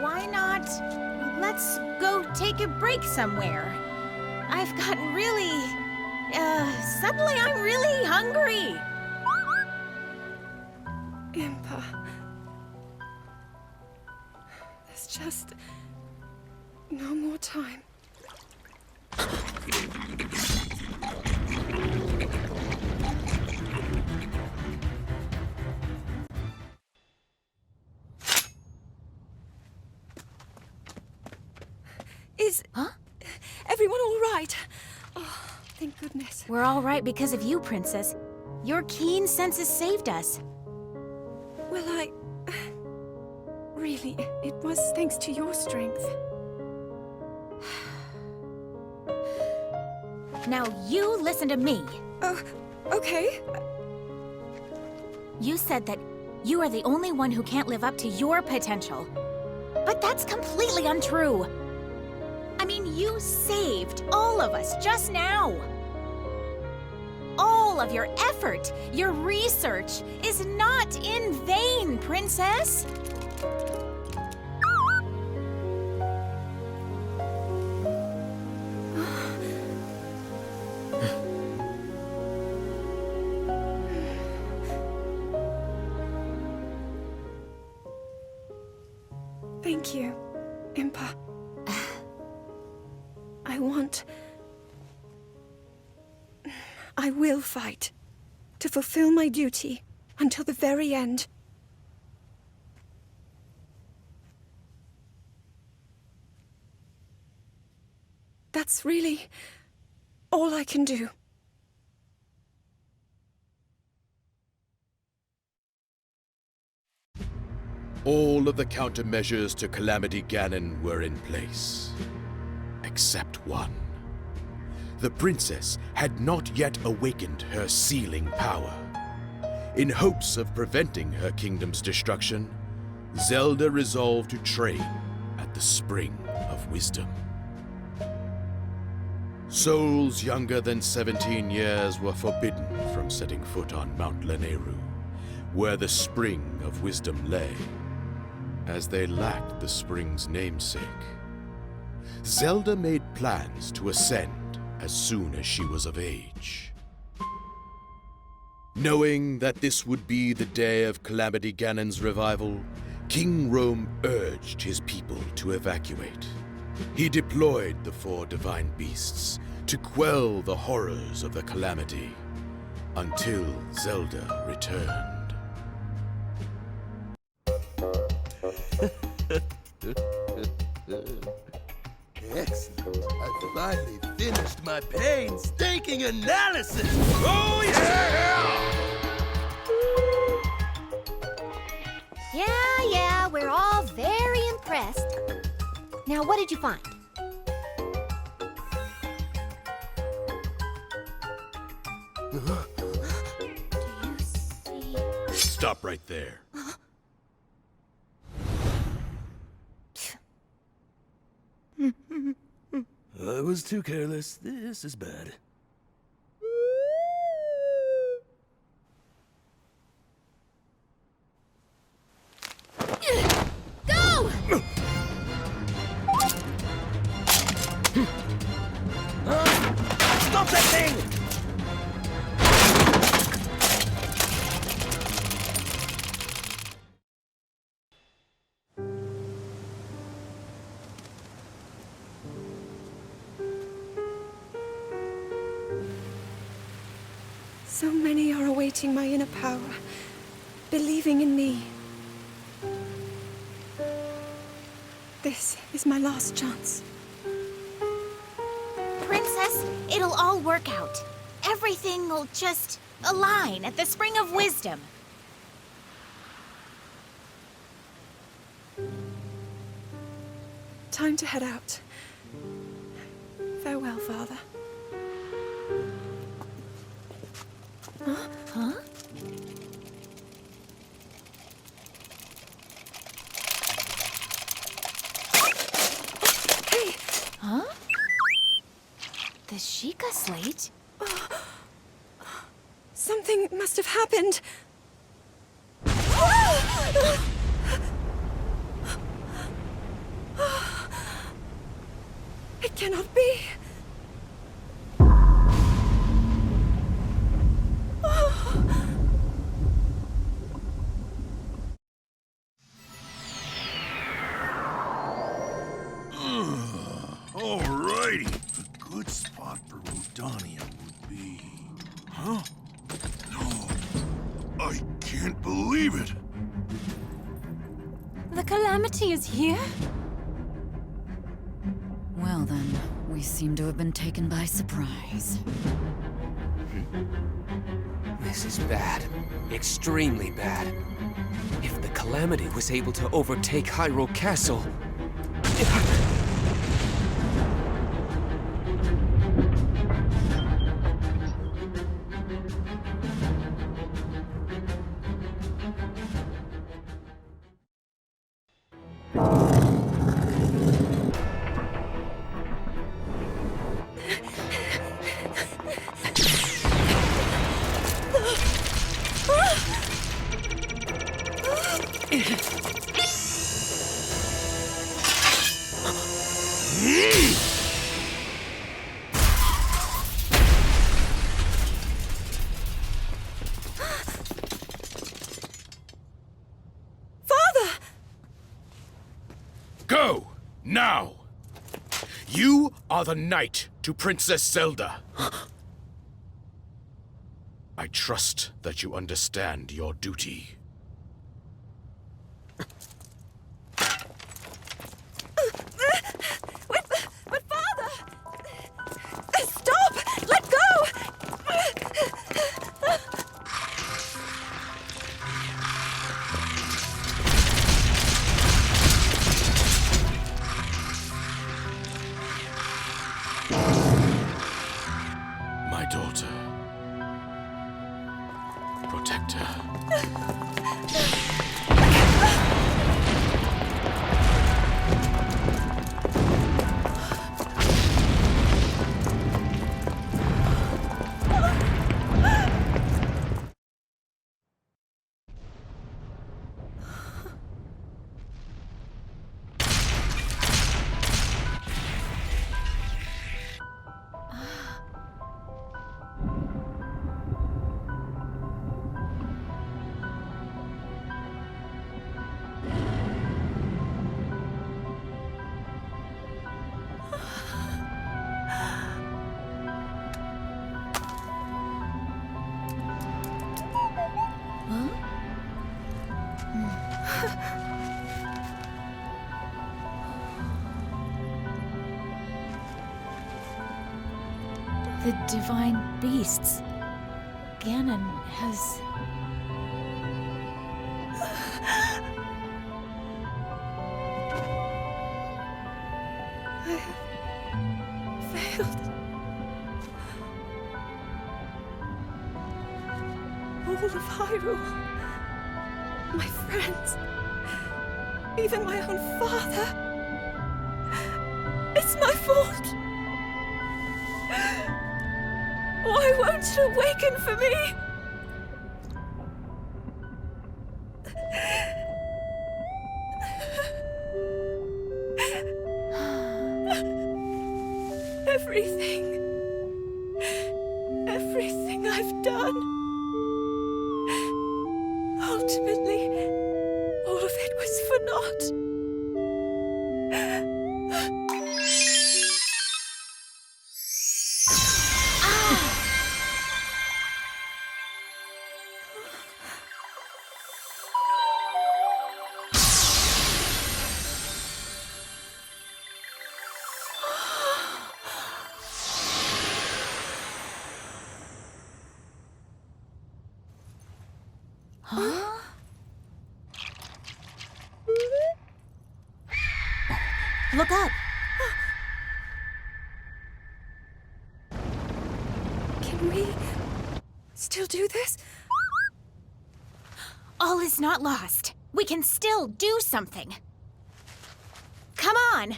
Why not? Let's go take a break somewhere. I've gotten really... suddenly I'm really hungry. Impa. There's just no more time. Huh? Everyone all right? Oh, thank goodness. We're all right because of you, Princess. Your keen senses saved us. Well, really, it was thanks to your strength. Now you listen to me. Okay. You said that you are the only one who can't live up to your potential. But that's completely untrue. I mean, you saved all of us just now. All of your effort, your research, is not in vain, Princess. Thank you, Impa. I will fight to fulfill my duty until the very end. That's really all I can do. All of the countermeasures to Calamity Ganon were in place, except one. The princess had not yet awakened her sealing power. In hopes of preventing her kingdom's destruction, Zelda resolved to train at the Spring of Wisdom. Souls younger than 17 years were forbidden from setting foot on Mount Lynels, where the Spring of Wisdom lay, as they lacked the spring's namesake. Zelda made plans to ascend as soon as she was of age. Knowing that this would be the day of Calamity Ganon's revival, King Rome urged his people to evacuate. He deployed the 4 divine beasts to quell the horrors of the calamity until Zelda returned. Excellent. I finally finished my painstaking analysis. Oh, yeah! Yeah, we're all very impressed. Now, what did you find? Do you see? Stop right there. I was too careless. This is bad. Go! Stop that thing! So many are awaiting my inner power, believing in me. This is my last chance. Princess, it'll all work out. Everything will just align at the Spring of Wisdom. Time to head out. Farewell, Father. Huh? Hey! Huh? The Sheikah slate? Something must have happened. It cannot be. Alrighty. A good spot for Rudania would be... Huh? No. I can't believe it. The Calamity is here? Well then, we seem to have been taken by surprise. This is bad. Extremely bad. If the Calamity was able to overtake Hyrule Castle... Go! Now! You are the knight to Princess Zelda. I trust that you understand your duty. But Father! Stop! Let go! My daughter. Protect her. The divine beasts. Ganon has... I have failed. All of Hyrule my friends, even my own father. It's my fault. Why won't you awaken for me? Everything I've done. Ultimately, all of it was for naught. Look up. Can we still do this? All is not lost. We can still do something. Come on!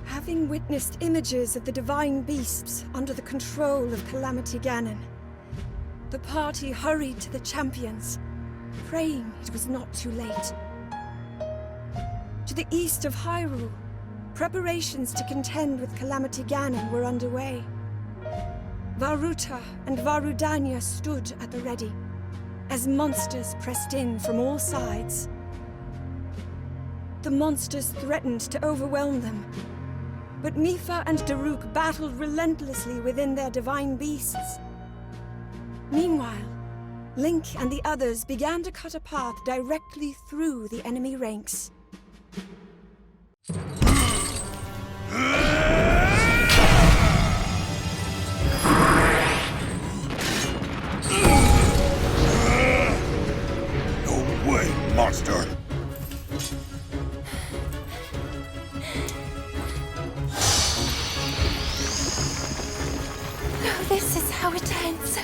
Having witnessed images of the divine beasts under the control of Calamity Ganon, the party hurried to the champions, praying it was not too late. To the east of Hyrule, preparations to contend with Calamity Ganon were underway. Varuta and Varudania stood at the ready, as monsters pressed in from all sides. The monsters threatened to overwhelm them, but Mipha and Daruk battled relentlessly within their divine beasts. Meanwhile, Link and the others began to cut a path directly through the enemy ranks. No way, monster! This is how it ends.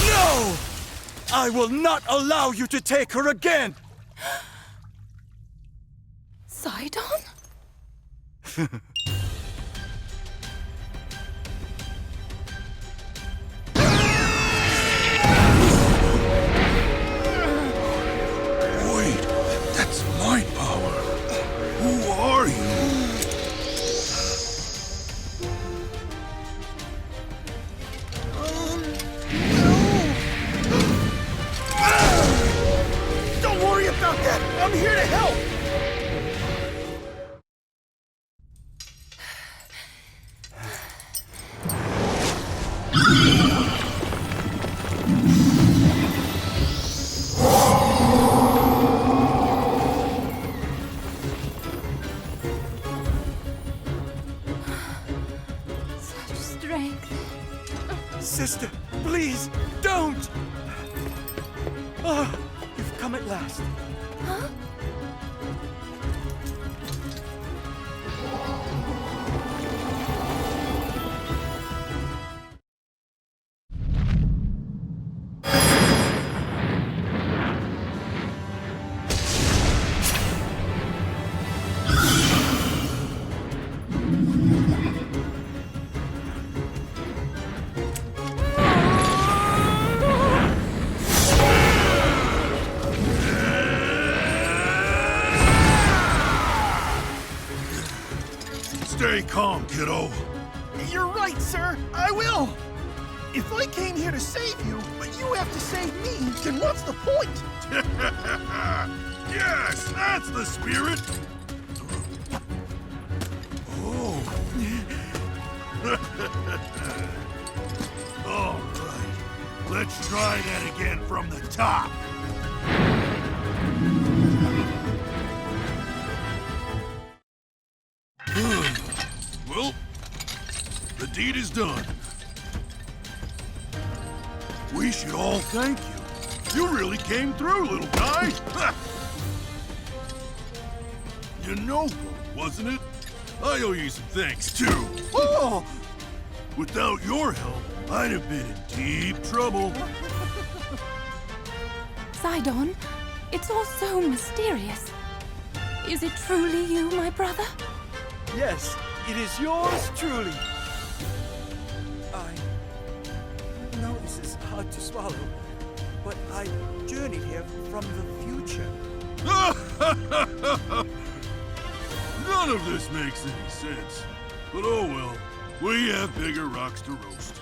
No! I will not allow you to take her again! Sidon? Wait, that's my power. Who are you? Don't worry about that! I'm here to help! Such strength. Sister, please, don't! Oh, you've come at last. Huh? Stay calm, kiddo. You're right, sir. I will. If I came here to save you, but you have to save me, then what's the point? Yes, that's the spirit! Oh. All right, let's try that again from the top. Well, the deed is done. We should all thank you. You really came through, little guy. Wasn't it? I owe you some thanks, too. Oh! Without your help, I'd have been in deep trouble. Sidon, it's all so mysterious. Is it truly you, my brother? Yes, it is yours truly. I know this is hard to swallow, but I journeyed here from the future. None of this makes any sense. But oh well, we have bigger rocks to roast.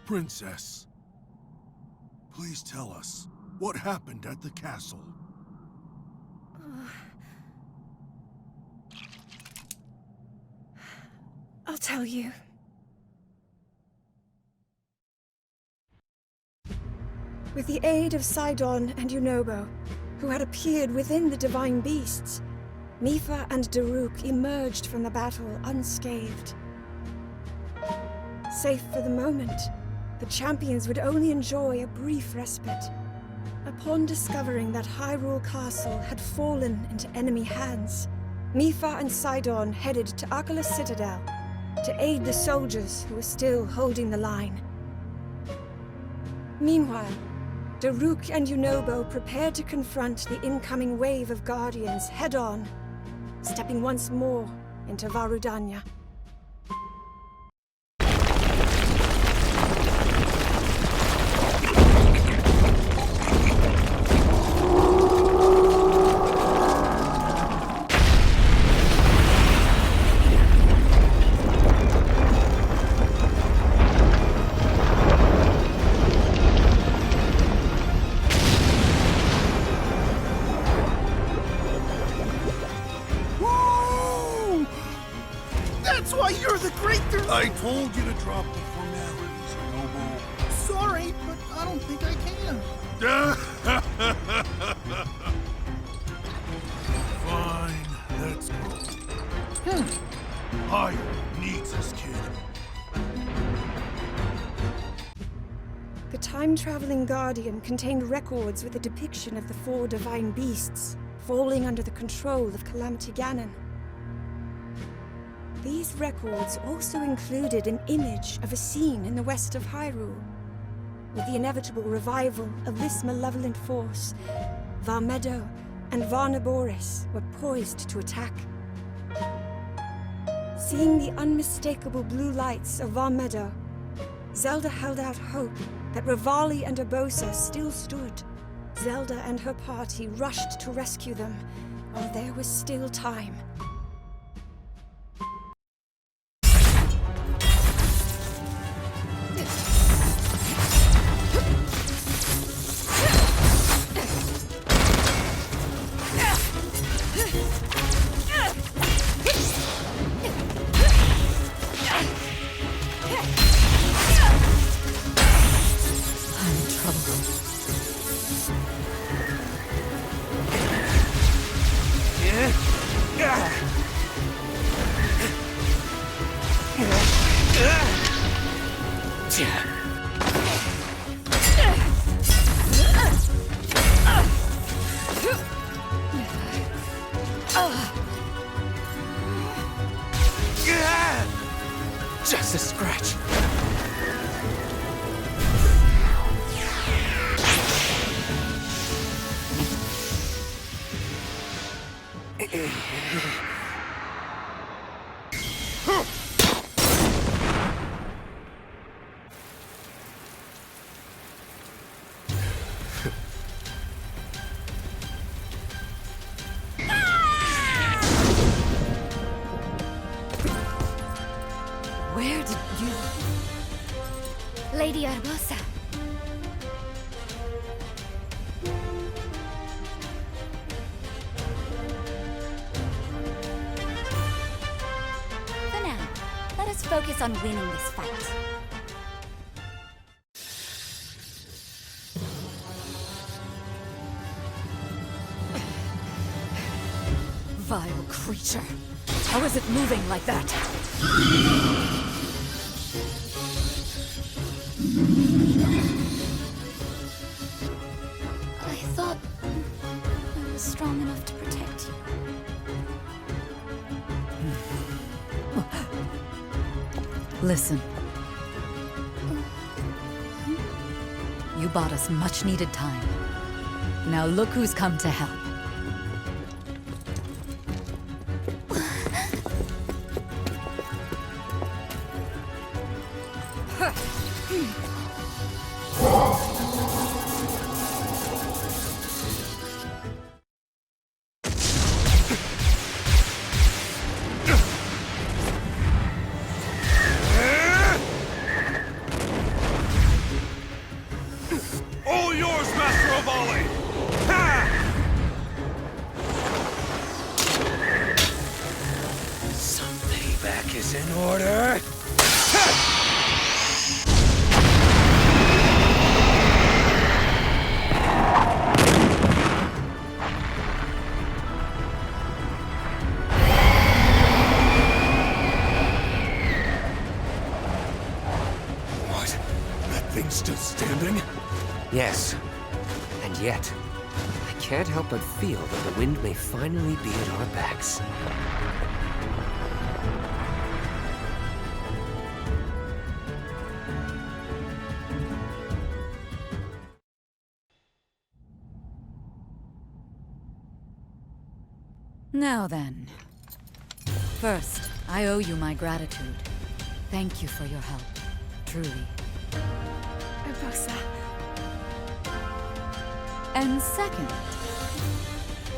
Princess, please tell us what happened at the castle. I'll tell you. With the aid of Sidon and Yunobo, who had appeared within the divine beasts, Mipha and Daruk emerged from the battle unscathed. Safe for the moment, the champions would only enjoy a brief respite. Upon discovering that Hyrule Castle had fallen into enemy hands, Mipha and Sidon headed to Akala's Citadel to aid the soldiers who were still holding the line. Meanwhile, Daruk and Yunobo prepared to confront the incoming wave of Guardians head-on, stepping once more into Varudanya. I told you to drop the formalities, Robo. Sorry, but I don't think I can. Fine, let's go. Hyrule needs this kid. The time-traveling Guardian contained records with a depiction of the 4 divine beasts falling under the control of Calamity Ganon. These records also included an image of a scene in the west of Hyrule. With the inevitable revival of this malevolent force, Varmedo and Varnaboris were poised to attack. Seeing the unmistakable blue lights of Varmedo, Zelda held out hope that Revali and Urbosa still stood. Zelda and her party rushed to rescue them while there was still time. Urbosa. For now, let us focus on winning this fight. Vile creature. How is it moving like that? I thought I was strong enough to protect you. Listen. You bought us much-needed time. Now look who's come to help. All yours, Master Revali! Ha! Some payback is in order. What? That thing's still standing? Yes. And yet, I can't help but feel that the wind may finally be at our backs. Now then. First, I owe you my gratitude. Thank you for your help. Truly. Urbosa. And second,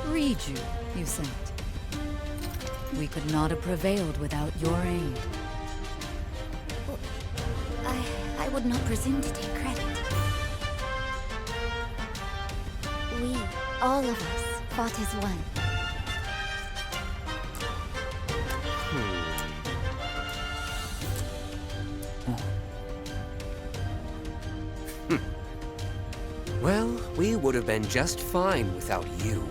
Riju, you sent. We could not have prevailed without your aid. I would not presume to take credit. We, all of us, fought as one. Well, we would have been just fine without you.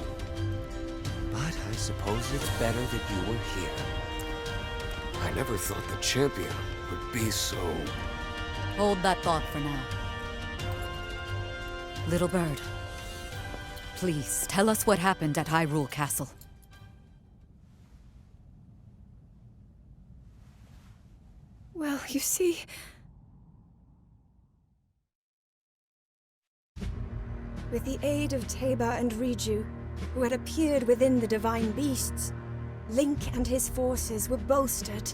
But I suppose it's better that you were here. I never thought the champion would be so... Hold that thought for now. Little bird, please tell us what happened at Hyrule Castle. Well, you see... With the aid of Teba and Riju, who had appeared within the divine beasts, Link and his forces were bolstered.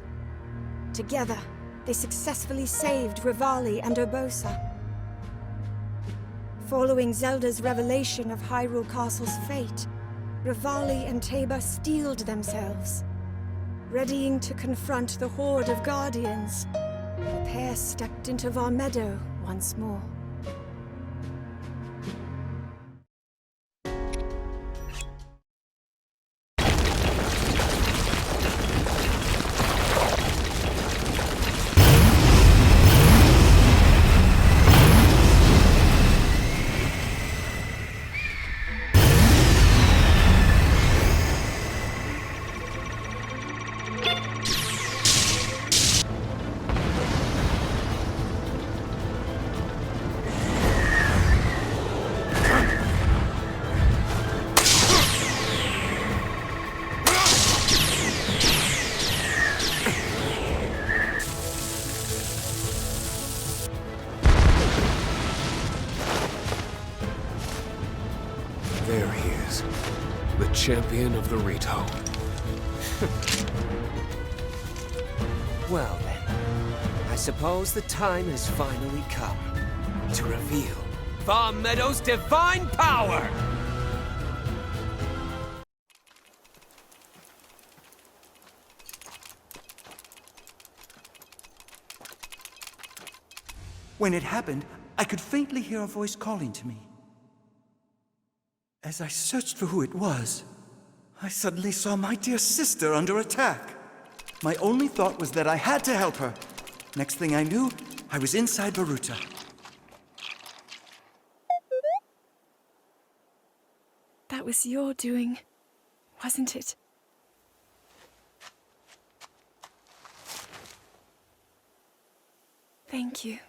Together, they successfully saved Revali and Urbosa. Following Zelda's revelation of Hyrule Castle's fate, Revali and Teba steeled themselves. Readying to confront the horde of guardians, the pair stepped into Varmeadow once more. There he is. The champion of the Rito. Well then, I suppose the time has finally come to reveal Varmeadow's divine power! When it happened, I could faintly hear a voice calling to me. As I searched for who it was, I suddenly saw my dear sister under attack. My only thought was that I had to help her. Next thing I knew, I was inside Baruta. That was your doing, wasn't it? Thank you.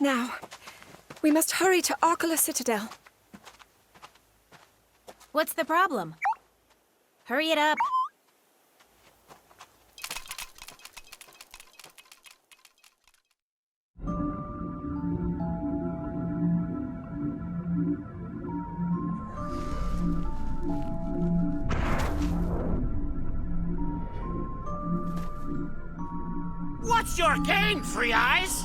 Now, we must hurry to Arkala Citadel. What's the problem? Hurry it up. What's your game, Three Eyes?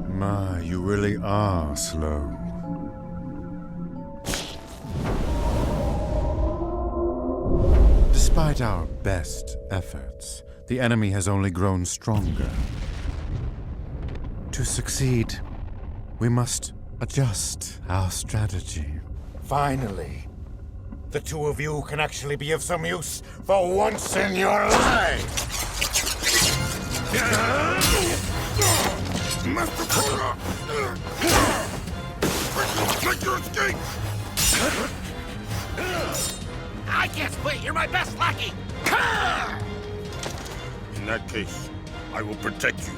My, you really are slow. Despite our best efforts, the enemy has only grown stronger. To succeed, we must adjust our strategy. Finally, the two of you can actually be of some use for once in your lives! Master Koga! Make your escape! I can't split, you're my best lackey! In that case, I will protect you,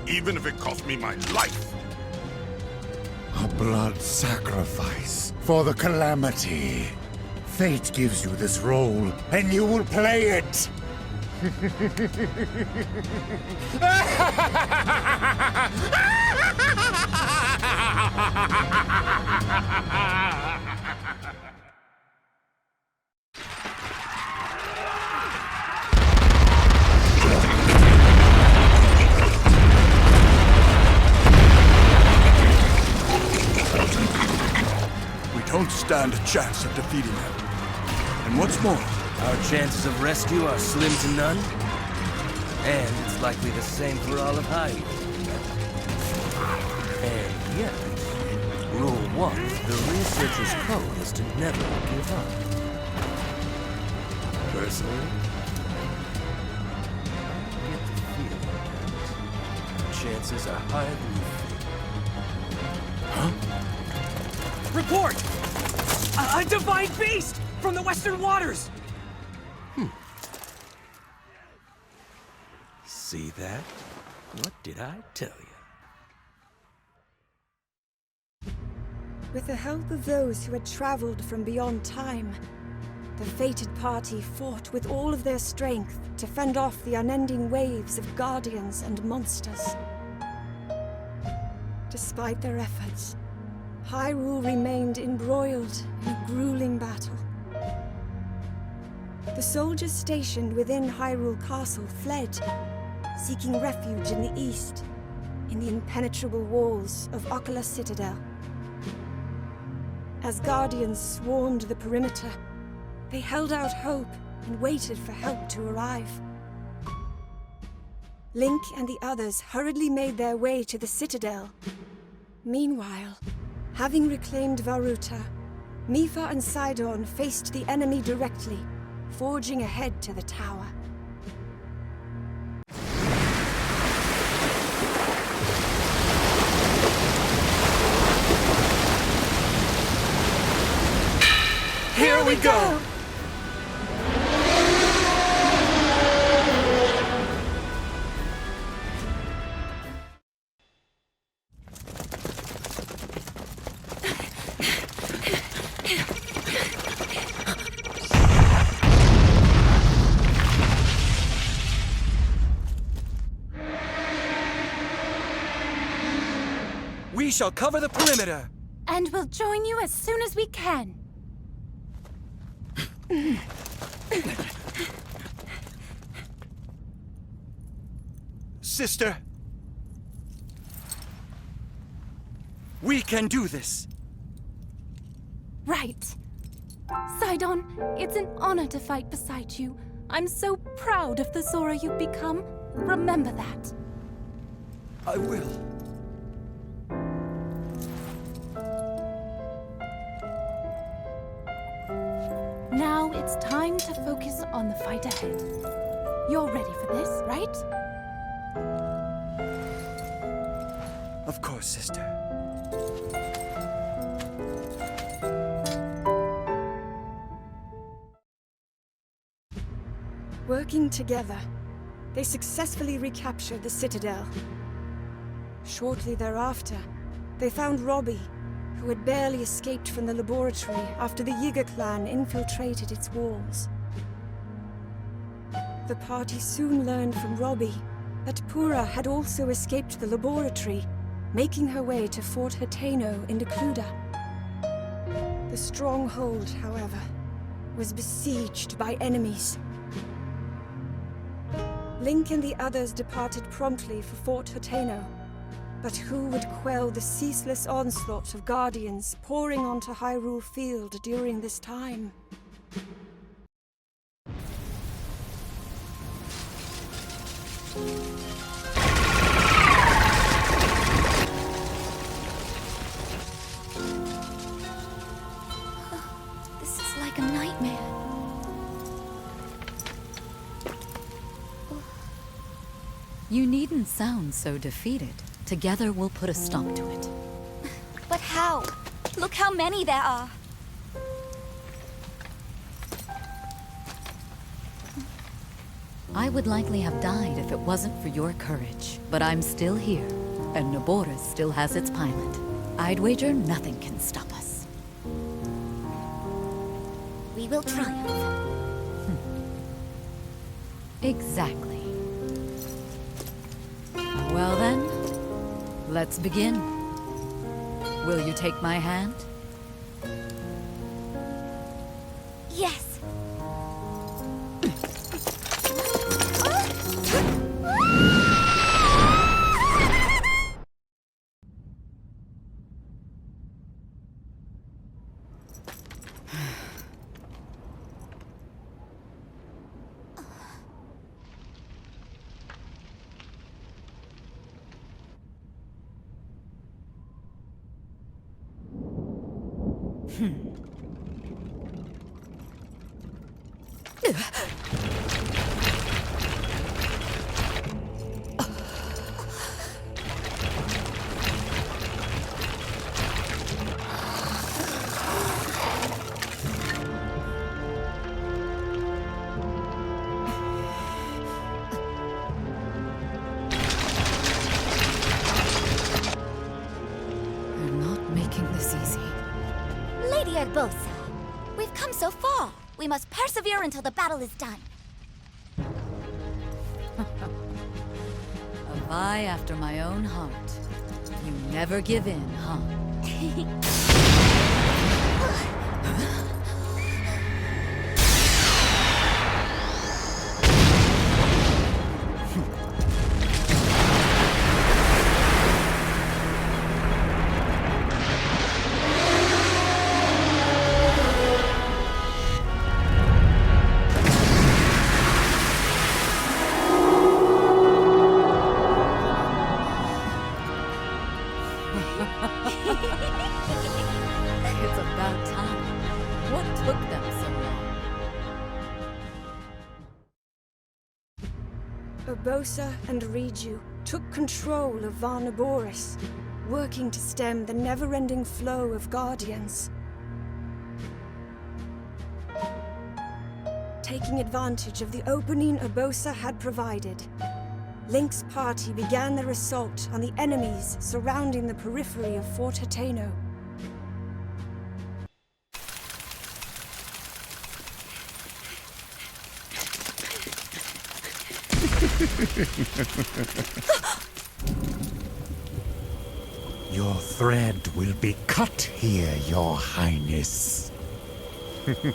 even if it costs me my life. A blood sacrifice for the Calamity. Fate gives you this role, and you will play it! We don't stand a chance of defeating them. And what's more, our chances of rescue are slim to none. And it's likely the same for all of Hyrule. And yet, Rule 1, the researcher's code is to never give up. Personally, I get the feeling that chances are higher than you think. Huh? Report! A divine beast from the Western Waters! See that? What did I tell you? With the help of those who had traveled from beyond time, the fated party fought with all of their strength to fend off the unending waves of guardians and monsters. Despite their efforts, Hyrule remained embroiled in a grueling battle. The soldiers stationed within Hyrule Castle fled, seeking refuge in the east, in the impenetrable walls of Arkala Citadel. As guardians swarmed the perimeter, they held out hope and waited for help to arrive. Link and the others hurriedly made their way to the Citadel. Meanwhile, having reclaimed Baruta, Mipha and Sidon faced the enemy directly, forging ahead to the tower. Here we go! We shall cover the perimeter! And we'll join you as soon as we can. Sister! We can do this! Right. Sidon, it's an honor to fight beside you. I'm so proud of the Zora you've become. Remember that. I will. Now it's time to focus on the fight ahead. You're ready for this, right? Of course, sister. Working together, they successfully recaptured the Citadel. Shortly thereafter, they found Robbie, who had barely escaped from the laboratory after the Yiga clan infiltrated its walls. The party soon learned from Robbie that Pura had also escaped the laboratory, making her way to Fort Hateno in Decluda. The stronghold, however, was besieged by enemies. Link and the others departed promptly for Fort Hateno, but who would quell the ceaseless onslaught of guardians pouring onto Hyrule Field during this time? This is like a nightmare. You needn't sound so defeated. Together we'll put a stop to it. But how? Look how many there are. I would likely have died if it wasn't for your courage. But I'm still here, and Naboris still has its pilot. I'd wager nothing can stop us. We will triumph. Exactly. Well then, let's begin. Will you take my hand? Yes. Lady Urbosa, we've come so far. We must persevere until the battle is done. A vie after my own heart. You never give in, huh? It's about time. What took them so long? Urbosa and Riju took control of Varnaboris, working to stem the never-ending flow of guardians. Taking advantage of the opening Urbosa had provided, Link's party began their assault on the enemies surrounding the periphery of Fort Hateno. Your thread will be cut here, Your Highness. Impossible!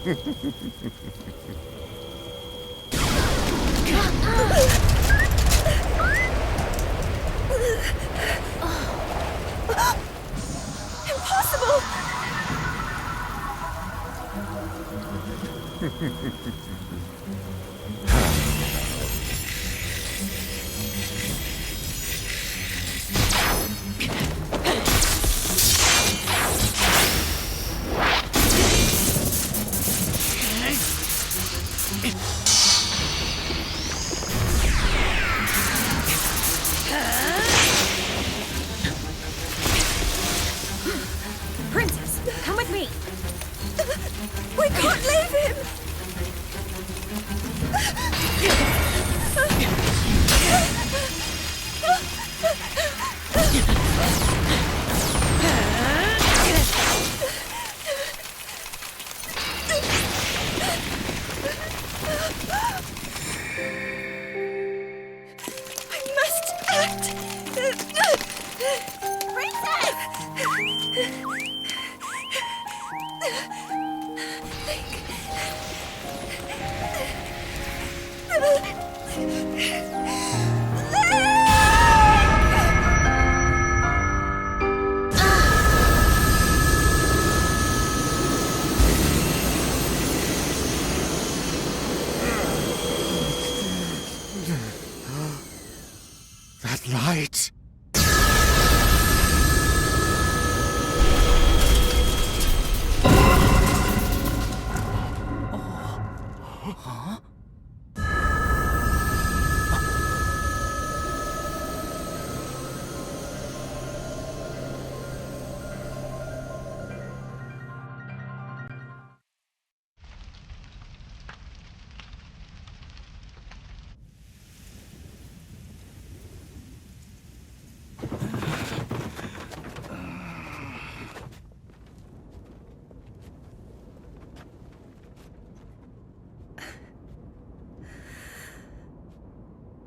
That light!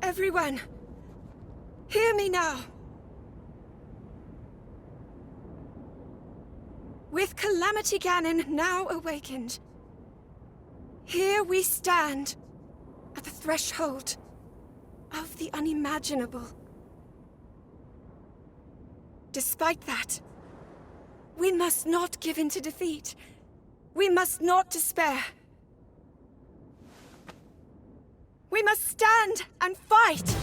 Everyone, hear me now. With Calamity Ganon now awakened, here we stand at the threshold of the unimaginable. Despite that, we must not give in to defeat. We must not despair. We must stand and fight!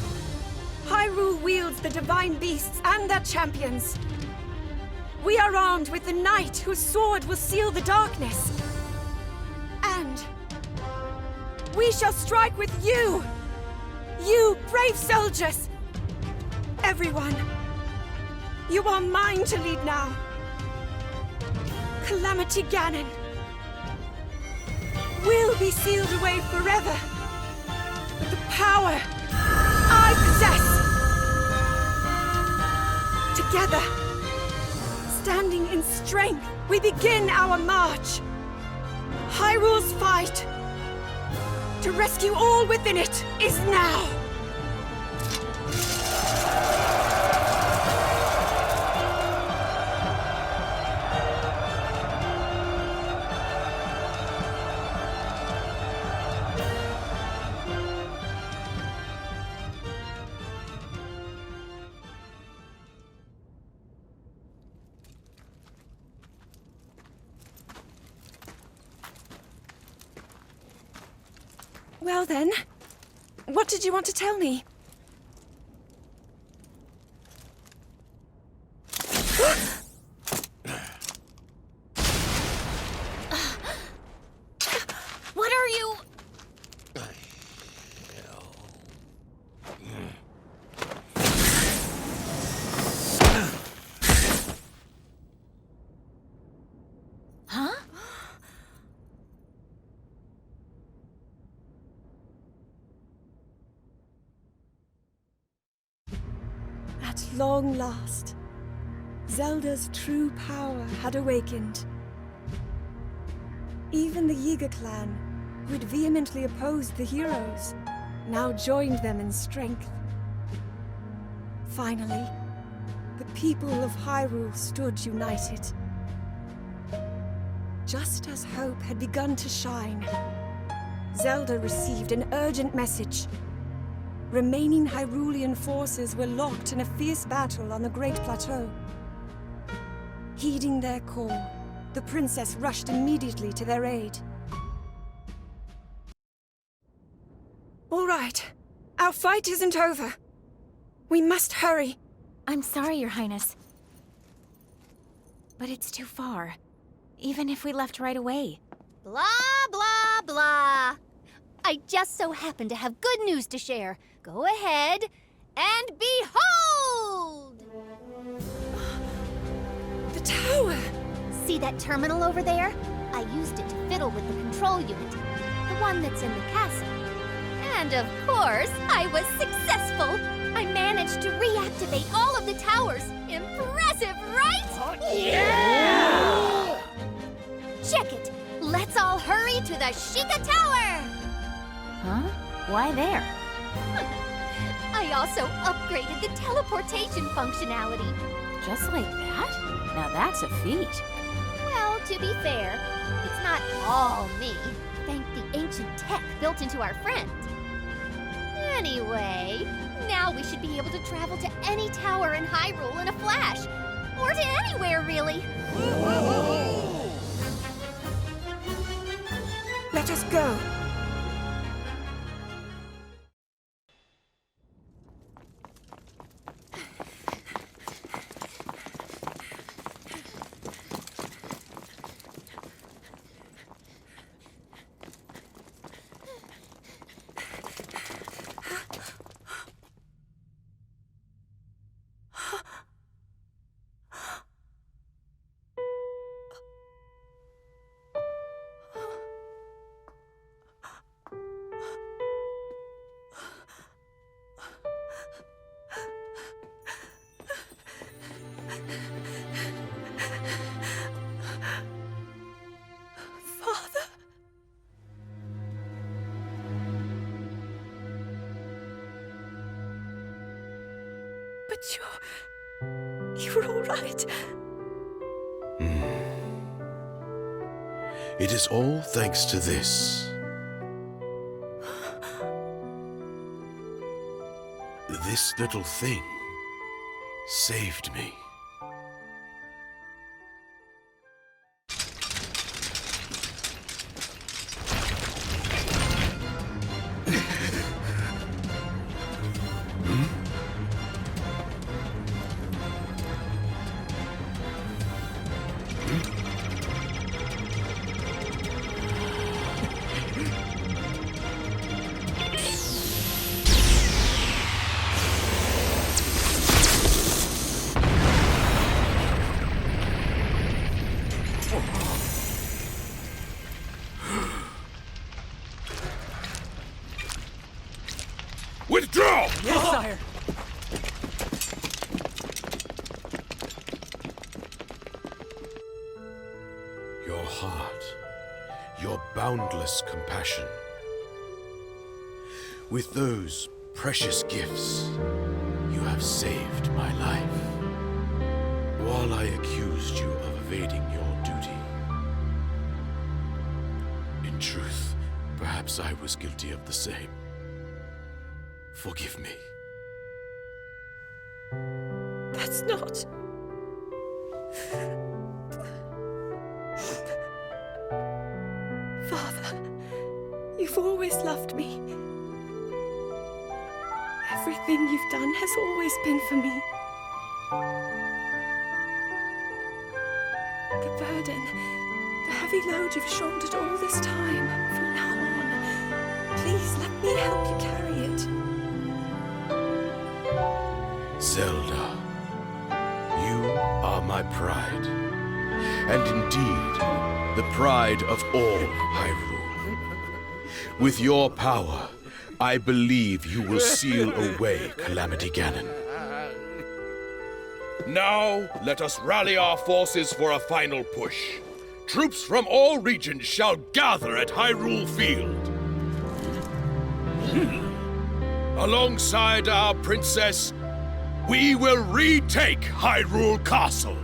Hyrule wields the divine beasts and their champions. We are armed with the knight whose sword will seal the darkness. And we shall strike with you! You brave soldiers! Everyone, you are mine to lead now. Calamity Ganon will be sealed away forever. With the power I possess! Together, standing in strength, we begin our march. Hyrule's fight to rescue all within it is now! Well then, what did you want to tell me? What are you... Huh? At long last, Zelda's true power had awakened. Even the Yiga clan, who had vehemently opposed the heroes, now joined them in strength. Finally, the people of Hyrule stood united. Just as hope had begun to shine, Zelda received an urgent message. Remaining Hyrulean forces were locked in a fierce battle on the Great Plateau. Heeding their call, the princess rushed immediately to their aid. All right, our fight isn't over. We must hurry. I'm sorry, Your Highness. But it's too far. Even if we left right away. Blah, blah, blah. I just so happen to have good news to share. Go ahead and behold! The tower! See that terminal over there? I used it to fiddle with the control unit. The one that's in the castle. And of course, I was successful! I managed to reactivate all of the towers. Impressive, right? Oh, yeah! Check it! Let's all hurry to the Sheikah Tower! Huh? Why there? I also upgraded the teleportation functionality. Just like that? Now that's a feat. Well, to be fair, it's not all me. Thank the ancient tech built into our friend. should be able to travel to any tower in Hyrule in a flash. Or to anywhere, really. Let us go. But you're all right. It is all thanks to this. This little thing saved me. Withdraw! Yes, sire. Your heart, your boundless compassion. With those precious gifts, you have saved my life. While I accused you of evading your duty. In truth, perhaps I was guilty of the same. Forgive me. That's not... Father, you've always loved me. Everything you've done has always been for me. The burden, the heavy load you've shouldered all this time, from now on, please let me help you carry it. Zelda, you are my pride, and indeed, the pride of all Hyrule. With your power, I believe you will seal away Calamity Ganon. Now, let us rally our forces for a final push. Troops from all regions shall gather at Hyrule Field. Alongside our princess, we will retake Hyrule Castle.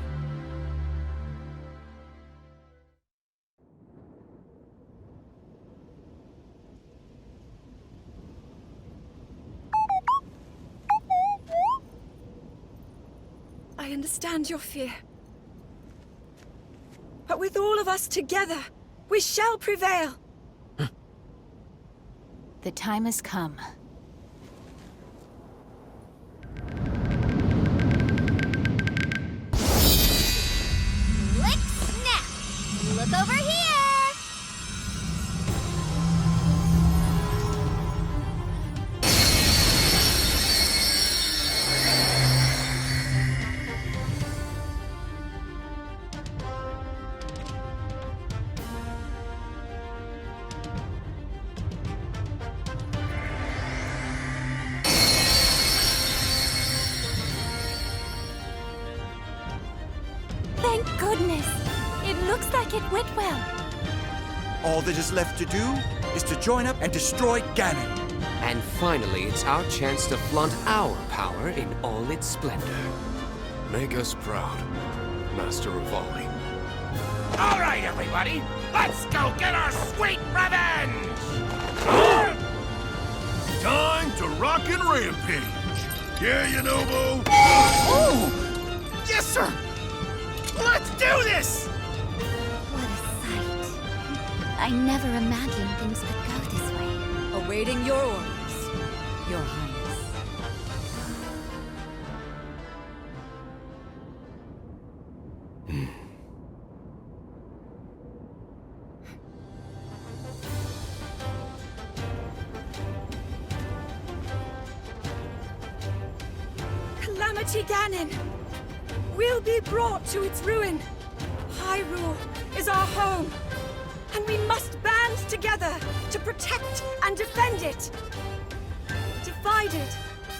I understand your fear. But with all of us together, we shall prevail. The time has come. Lick snap! Look over here! Thank goodness! It looks like it went well. All that is left to do is to join up and destroy Ganon. And finally, it's our chance to flaunt our power in all its splendor. Make us proud, Master Revali. All right, everybody, let's go get our sweet revenge! Time to rock and rampage! Yeah, you know, Bo. Oh! Yes, sir! Let's do this! What a sight. I never imagined things could go this way. Awaiting your orders, Your Highness. Calamity Ganon will be brought to its ruin. Hyrule is our home, and we must band together to protect and defend it. Divided,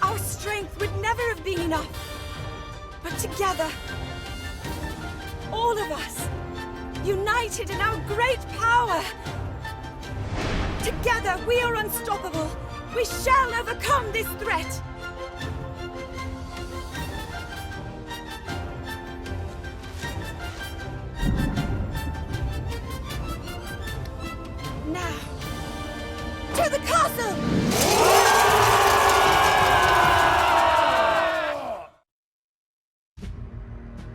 our strength would never have been enough. But together, all of us, united in our great power, together we are unstoppable. We shall overcome this threat. Now, to the castle!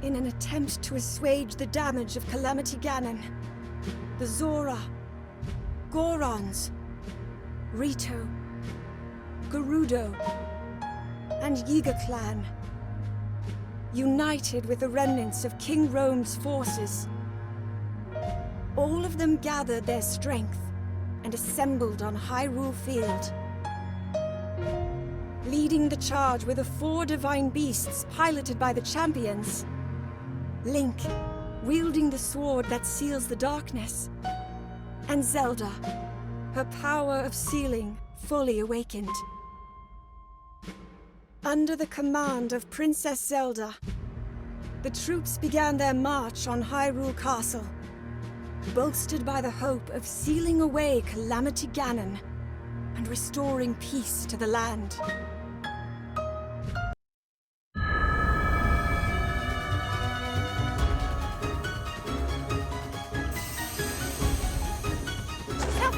In an attempt to assuage the damage of Calamity Ganon, the Zora, Gorons, Rito, Gerudo, and Yiga clan, united with the remnants of King Rome's forces, all of them gathered their strength and assembled on Hyrule Field. Leading the charge were the 4 divine beasts piloted by the champions. Link, wielding the sword that seals the darkness. And Zelda, her power of sealing fully awakened. Under the command of Princess Zelda, the troops began their march on Hyrule Castle, bolstered by the hope of sealing away Calamity Ganon and restoring peace to the land.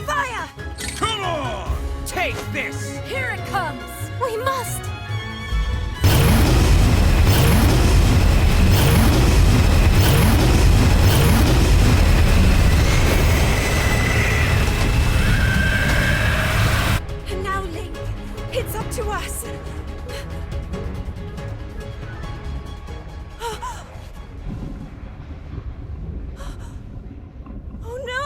Fire! Come on! Take this! Here it comes! We must! And now, Link, it's up to us. Oh no!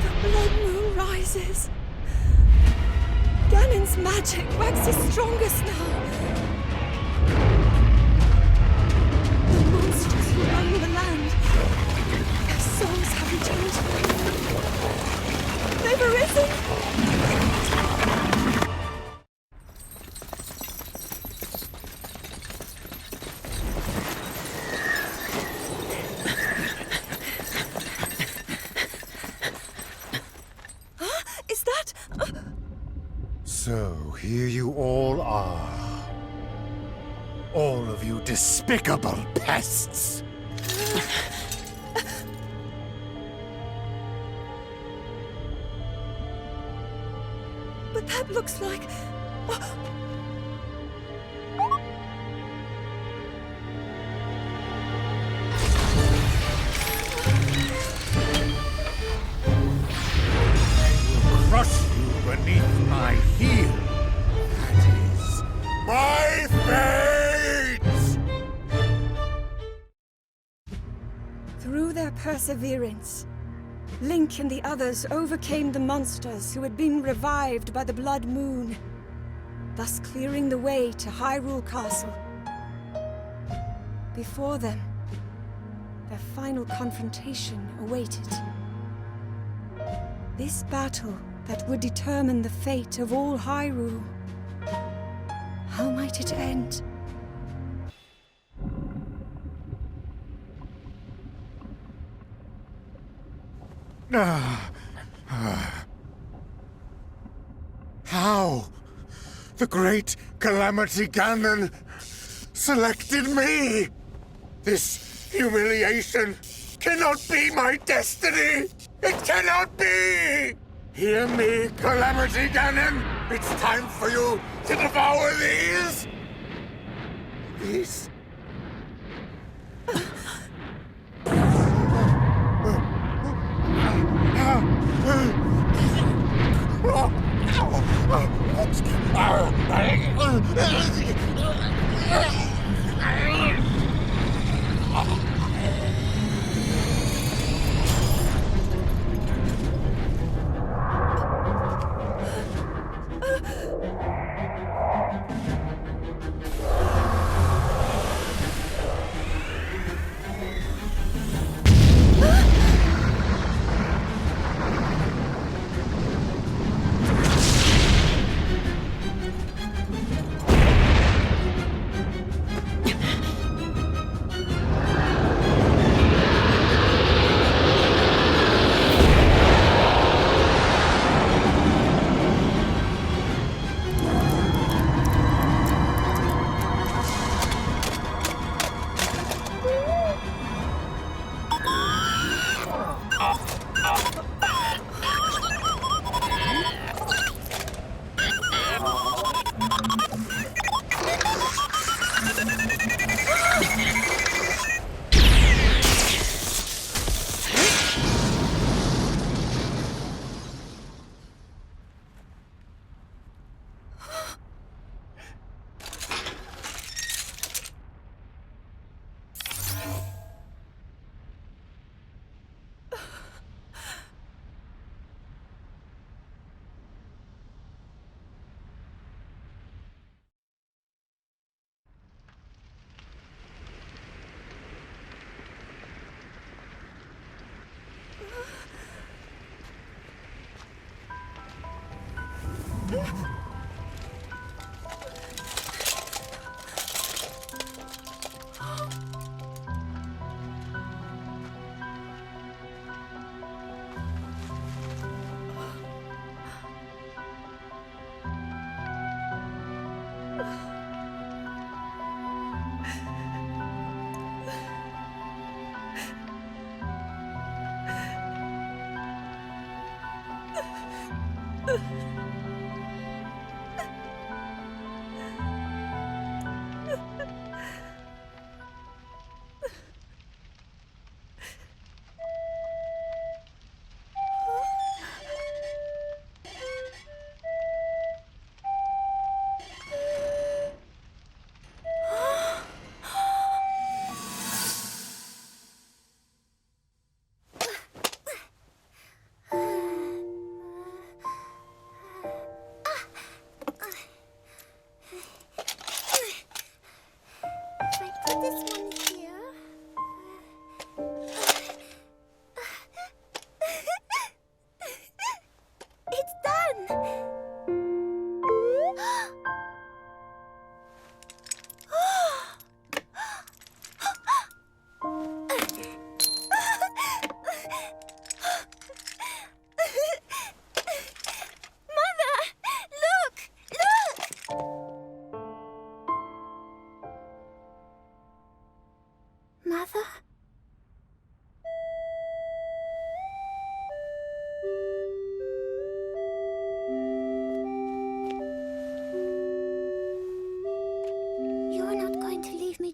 The blood moon rises. Ganon's magic waxes strongest now. The monsters who run the land, their souls have returned. They've arisen. Is that... So here you all are. All of you despicable pests. But that looks like... Crush you beneath my heel. That is my fate! Through their perseverance, Link and the others overcame the monsters who had been revived by the Blood Moon, thus clearing the way to Hyrule Castle. Before them, their final confrontation awaited. This battle that would determine the fate of all Hyrule. How might it end? How? The Great Calamity Ganon selected me! This humiliation cannot be my destiny! It cannot be! Hear me, Calamity Ganon! It's time for you to devour these! These...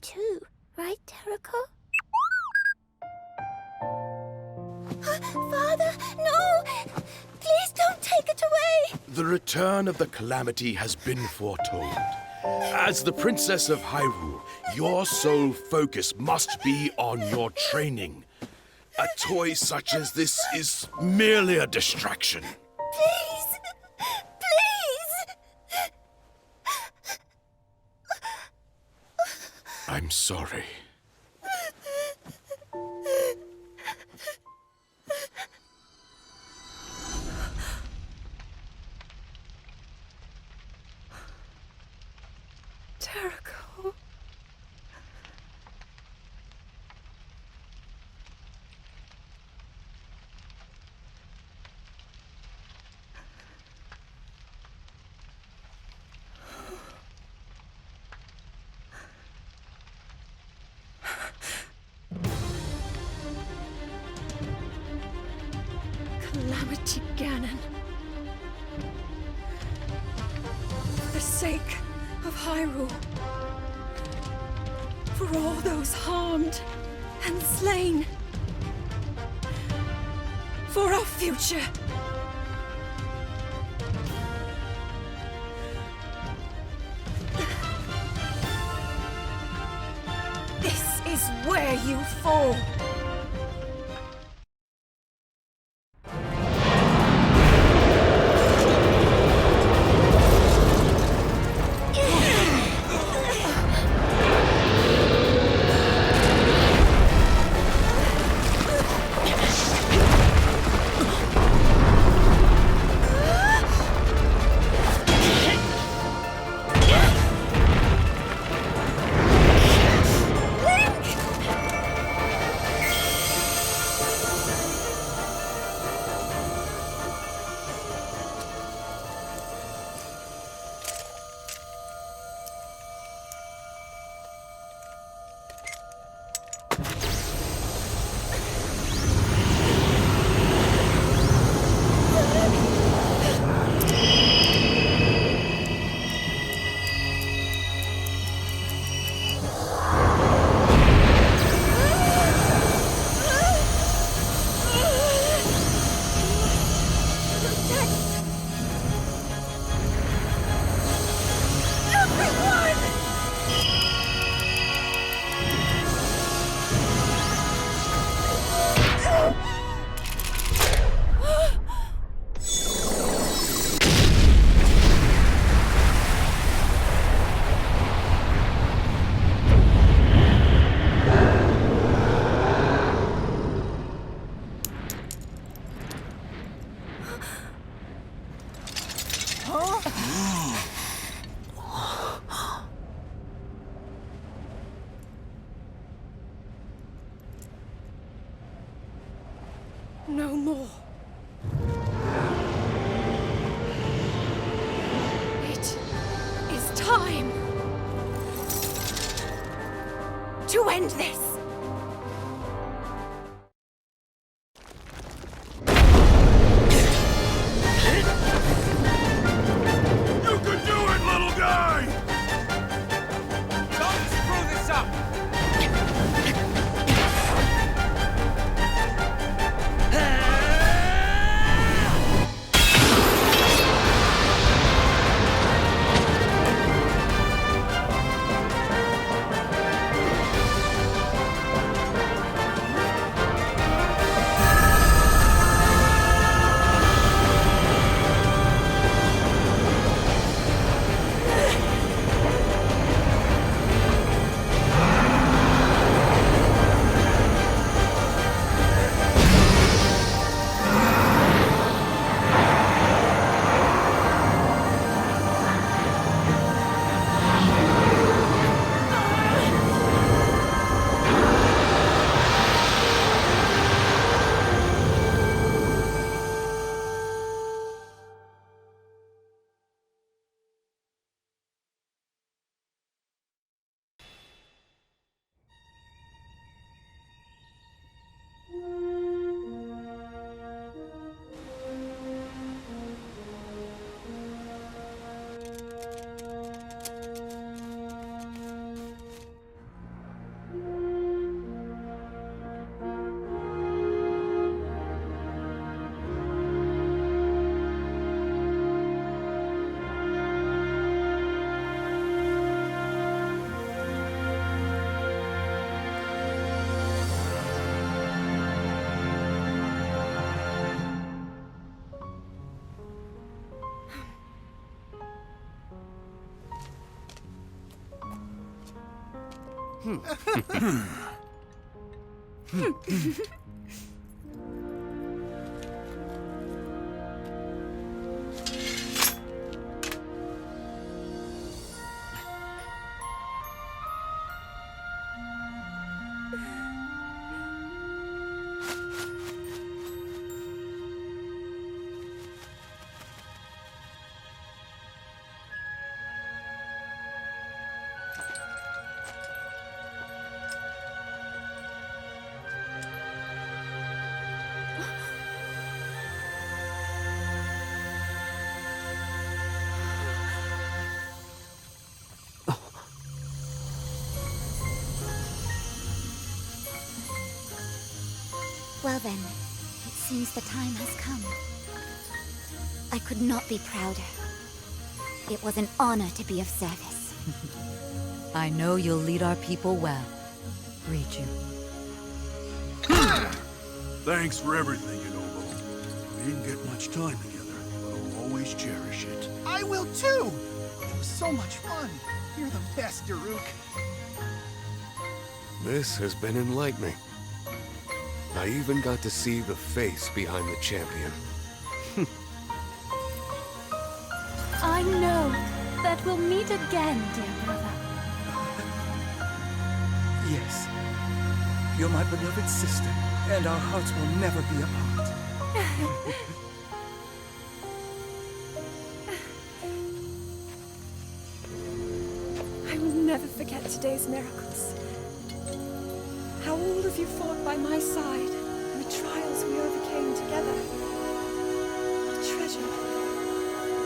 too, right, Daruk? Father, no! Please don't take it away! The return of the Calamity has been foretold. As the Princess of Hyrule, your sole focus must be on your training. A toy such as this is merely a distraction. Please! Please! I'm sorry. Daruk. Hyrule. For all those harmed and slain. For our future. This is where you fall. No more. It is time to end this. You can do it, little guy! Don't screw this up! then, it seems the time has come. I could not be prouder. It was an honor to be of service. I know you'll lead our people well, Rito. Thanks for everything, Urbosa. We didn't get much time together, but I'll always cherish it. I will too! It was so much fun. You're the best, Daruk. This has been enlightening. I even got to see the face behind the champion. I know that we'll meet again, dear brother. Yes. You're my beloved sister, and our hearts will never be apart. I will never forget today's miracles. How all of you fought by my side, and the trials we overcame together. I'll treasure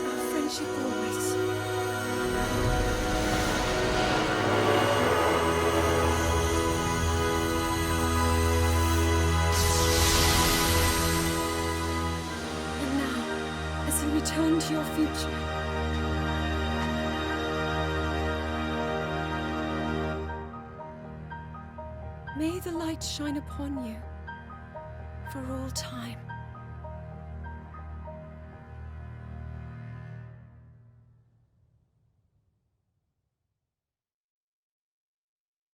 our friendship always. And now, as you return to your future, may the light shine upon you for all time.